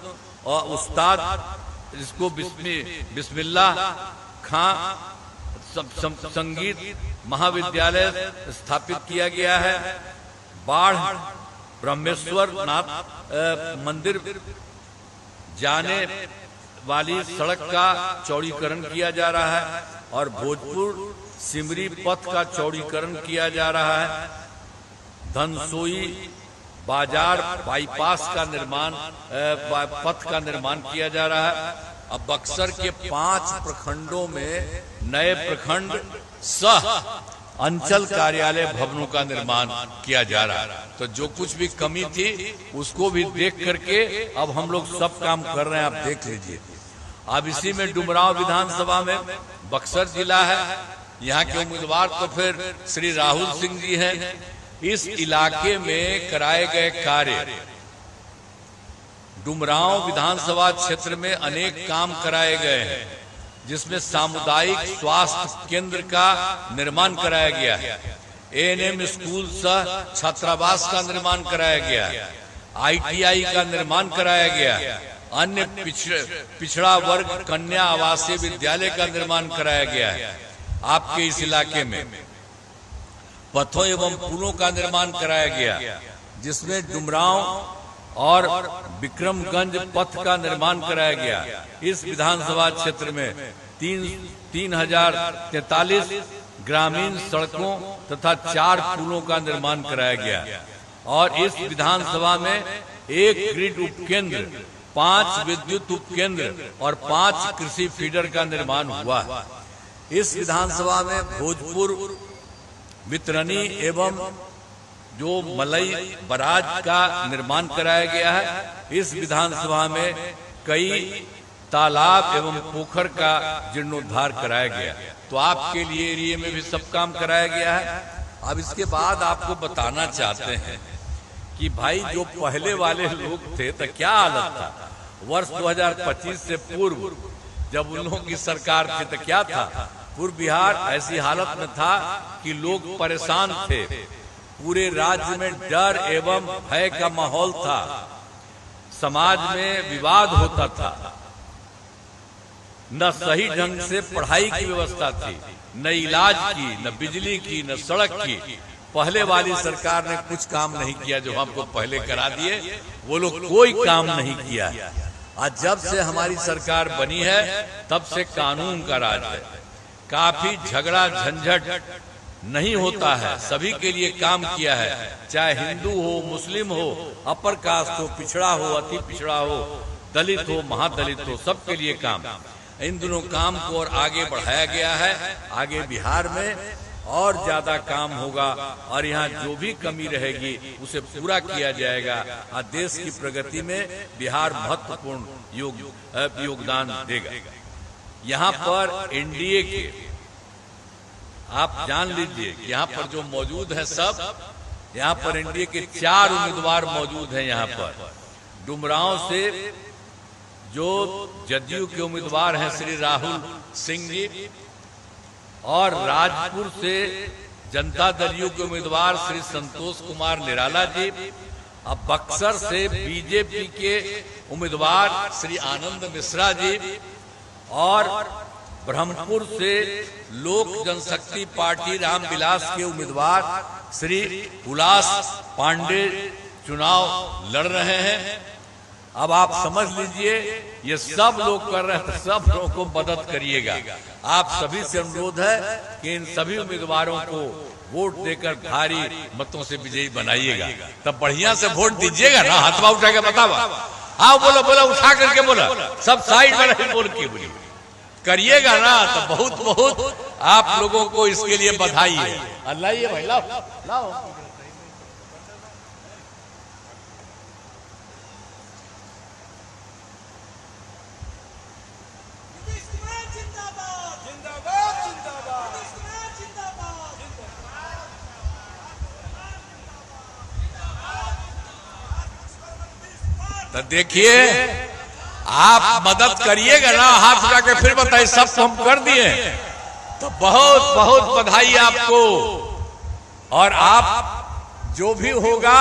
और उस्ताद जिसको बिस्मिल्लाह खां संगीत महाविद्यालय स्थापित किया गया है। बाढ़ ब्रह्मेश्वर नाथ मंदिर जाने वाली सड़क का चौड़ीकरण किया जा रहा है और भोजपुर सिमरी पथ का चौड़ीकरण किया जा रहा है। धनसोई बाजार बाईपास का निर्माण पथ का निर्माण किया जा रहा है। अब बक्सर के 5 प्रखंडों में नए प्रखंड सह अंचल कार्यालय भवनों का निर्माण किया जा रहा है। तो जो कुछ भी कमी थी उसको भी देख करके अब हम लोग सब काम कर रहे हैं, आप देख लीजिए। अब इसी में डुमरांव विधानसभा में बक्सर जिला है, यहाँ के उम्मीदवार तो फिर श्री राहुल सिंह जी हैं। इस इलाके में कराए गए कार्य, डुमरांव विधानसभा क्षेत्र में अनेक काम कराए गए हैं, जिसमें सामुदायिक स्वास्थ्य केंद्र का निर्माण कराया गया है। ANM स्कूल सह छात्रावास का निर्माण कराया गया, ITI का निर्माण कराया गया, अन्य पिछड़ा वर्ग कन्या आवासीय विद्यालय का निर्माण कराया गया है। आपके इस इलाके में पथों एवं पुलों का निर्माण कराया गया, जिसमें डुमरांव और विक्रमगंज पथ का निर्माण कराया गया। इस विधानसभा क्षेत्र में 3043 ग्रामीण सड़कों तथा 4 पुलों का निर्माण कराया गया और इस विधानसभा में 1 ग्रिड उपकेंद्र, 5 विद्युत उपकेंद्र और 5 कृषि फीडर का निर्माण हुआ। इस विधानसभा में भोजपुर वितरणी एवं जो मलई बराज का निर्माण कराया गया है। इस विधानसभा में कई तालाब एवं पोखर का जीर्णोद्धार कराया गया। तो आपके लिए एरिया में भी सब काम कराया गया है। अब इसके बाद आपको बताना चाहते हैं कि भाई जो पहले वाले लोग थे तो क्या हालत था। वर्ष 2025 से पूर्व जब उन लोगों की सरकार थी तो क्या था। पूर्व बिहार ऐसी हालत में था कि लोग परेशान थे, पूरे राज्य में डर एवं भय का माहौल था, समाज में विवाद होता था, न सही ढंग से पढ़ाई की व्यवस्था थी, न इलाज की, न बिजली की, न सड़क की। पहले वाली सरकार ने कुछ काम नहीं किया जो हमको पहले करा दिए, वो लोग कोई काम नहीं किया। आज जब से हमारी सरकार बनी है तब से कानून का राज है, काफी झगड़ा झंझट नहीं होता है, सभी के लिए काम किया है, चाहे हिंदू हो, मुस्लिम हो, अपर कास्ट हो, पिछड़ा हो, अति पिछड़ा हो, दलित हो, महादलित हो, सबके लिए काम। इन दोनों काम को और आगे बढ़ाया गया है। आगे बिहार में और ज्यादा काम होगा और यहाँ जो भी कमी रहेगी उसे पूरा किया जाएगा और देश की प्रगति में बिहार महत्वपूर्ण योगदान देगा। यहाँ पर एनडीए के आप जान लीजिए कि यहाँ पर जो मौजूद है सब, यहाँ पर एनडीए के 4 उम्मीदवार मौजूद हैं। यहाँ पर डुमरांव से जो जदयू के उम्मीदवार हैं श्री राहुल सिंह जी, और राजपुर से जनता दल यू के उम्मीदवार श्री संतोष कुमार निराला जी, अब बक्सर से बीजेपी के उम्मीदवार श्री आनंद मिश्रा जी, और ब्रह्मपुर से लोक जनशक्ति पार्टी रामविलास के उम्मीदवार श्री हुलास पांडे चुनाव लड़ रहे हैं। अब आप समझ लीजिए ये सब लोग कर रहे हैं, सब लोगों को मदद करिएगा। आप सभी से अनुरोध है कि इन सभी उम्मीदवारों को वोट देकर भारी मतों से विजयी बनाइएगा। तब बढ़िया से वोट दीजिएगा ना। हाथवा उठा के बतावा, आओ बोलो बोलो, उठा करके बोला, सब साइड में रहे बोल के बोली करिएगा ना। तो बहुत बहुत आप लोगों को इसके लिए बधाई है। अल्लाह ये भाई लाओ लाओ। तो देखिए आप मदद करिएगा ना, हाथ उठा के फिर बताइए सब तो हम कर दिए। तो बहुत बहुत बधाई आपको। और आप जो भी होगा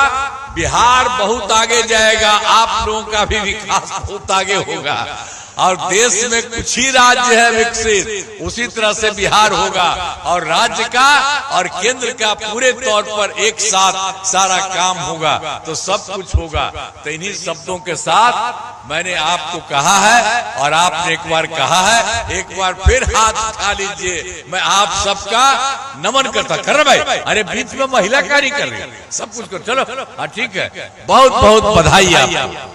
बिहार बहुत आगे जाएगा, आप लोगों का भी विकास बहुत आगे होगा। और देश में कुछ ही राज्य है विकसित, उसी तरह से बिहार होगा और राज्य का और केंद्र का पूरे तौर पर एक साथ सारा काम होगा तो सब कुछ होगा। तो इन्हीं शब्दों के साथ मैंने आपको कहा है और आपने एक बार कहा है, एक बार फिर हाथ उठा लीजिए। मैं आप सबका नमन करता। कर रहे भाई, अरे बीच में महिला कार्य कर रही है, सब कुछ कर, चलो हाँ ठीक है, बहुत बहुत बधाई आपको।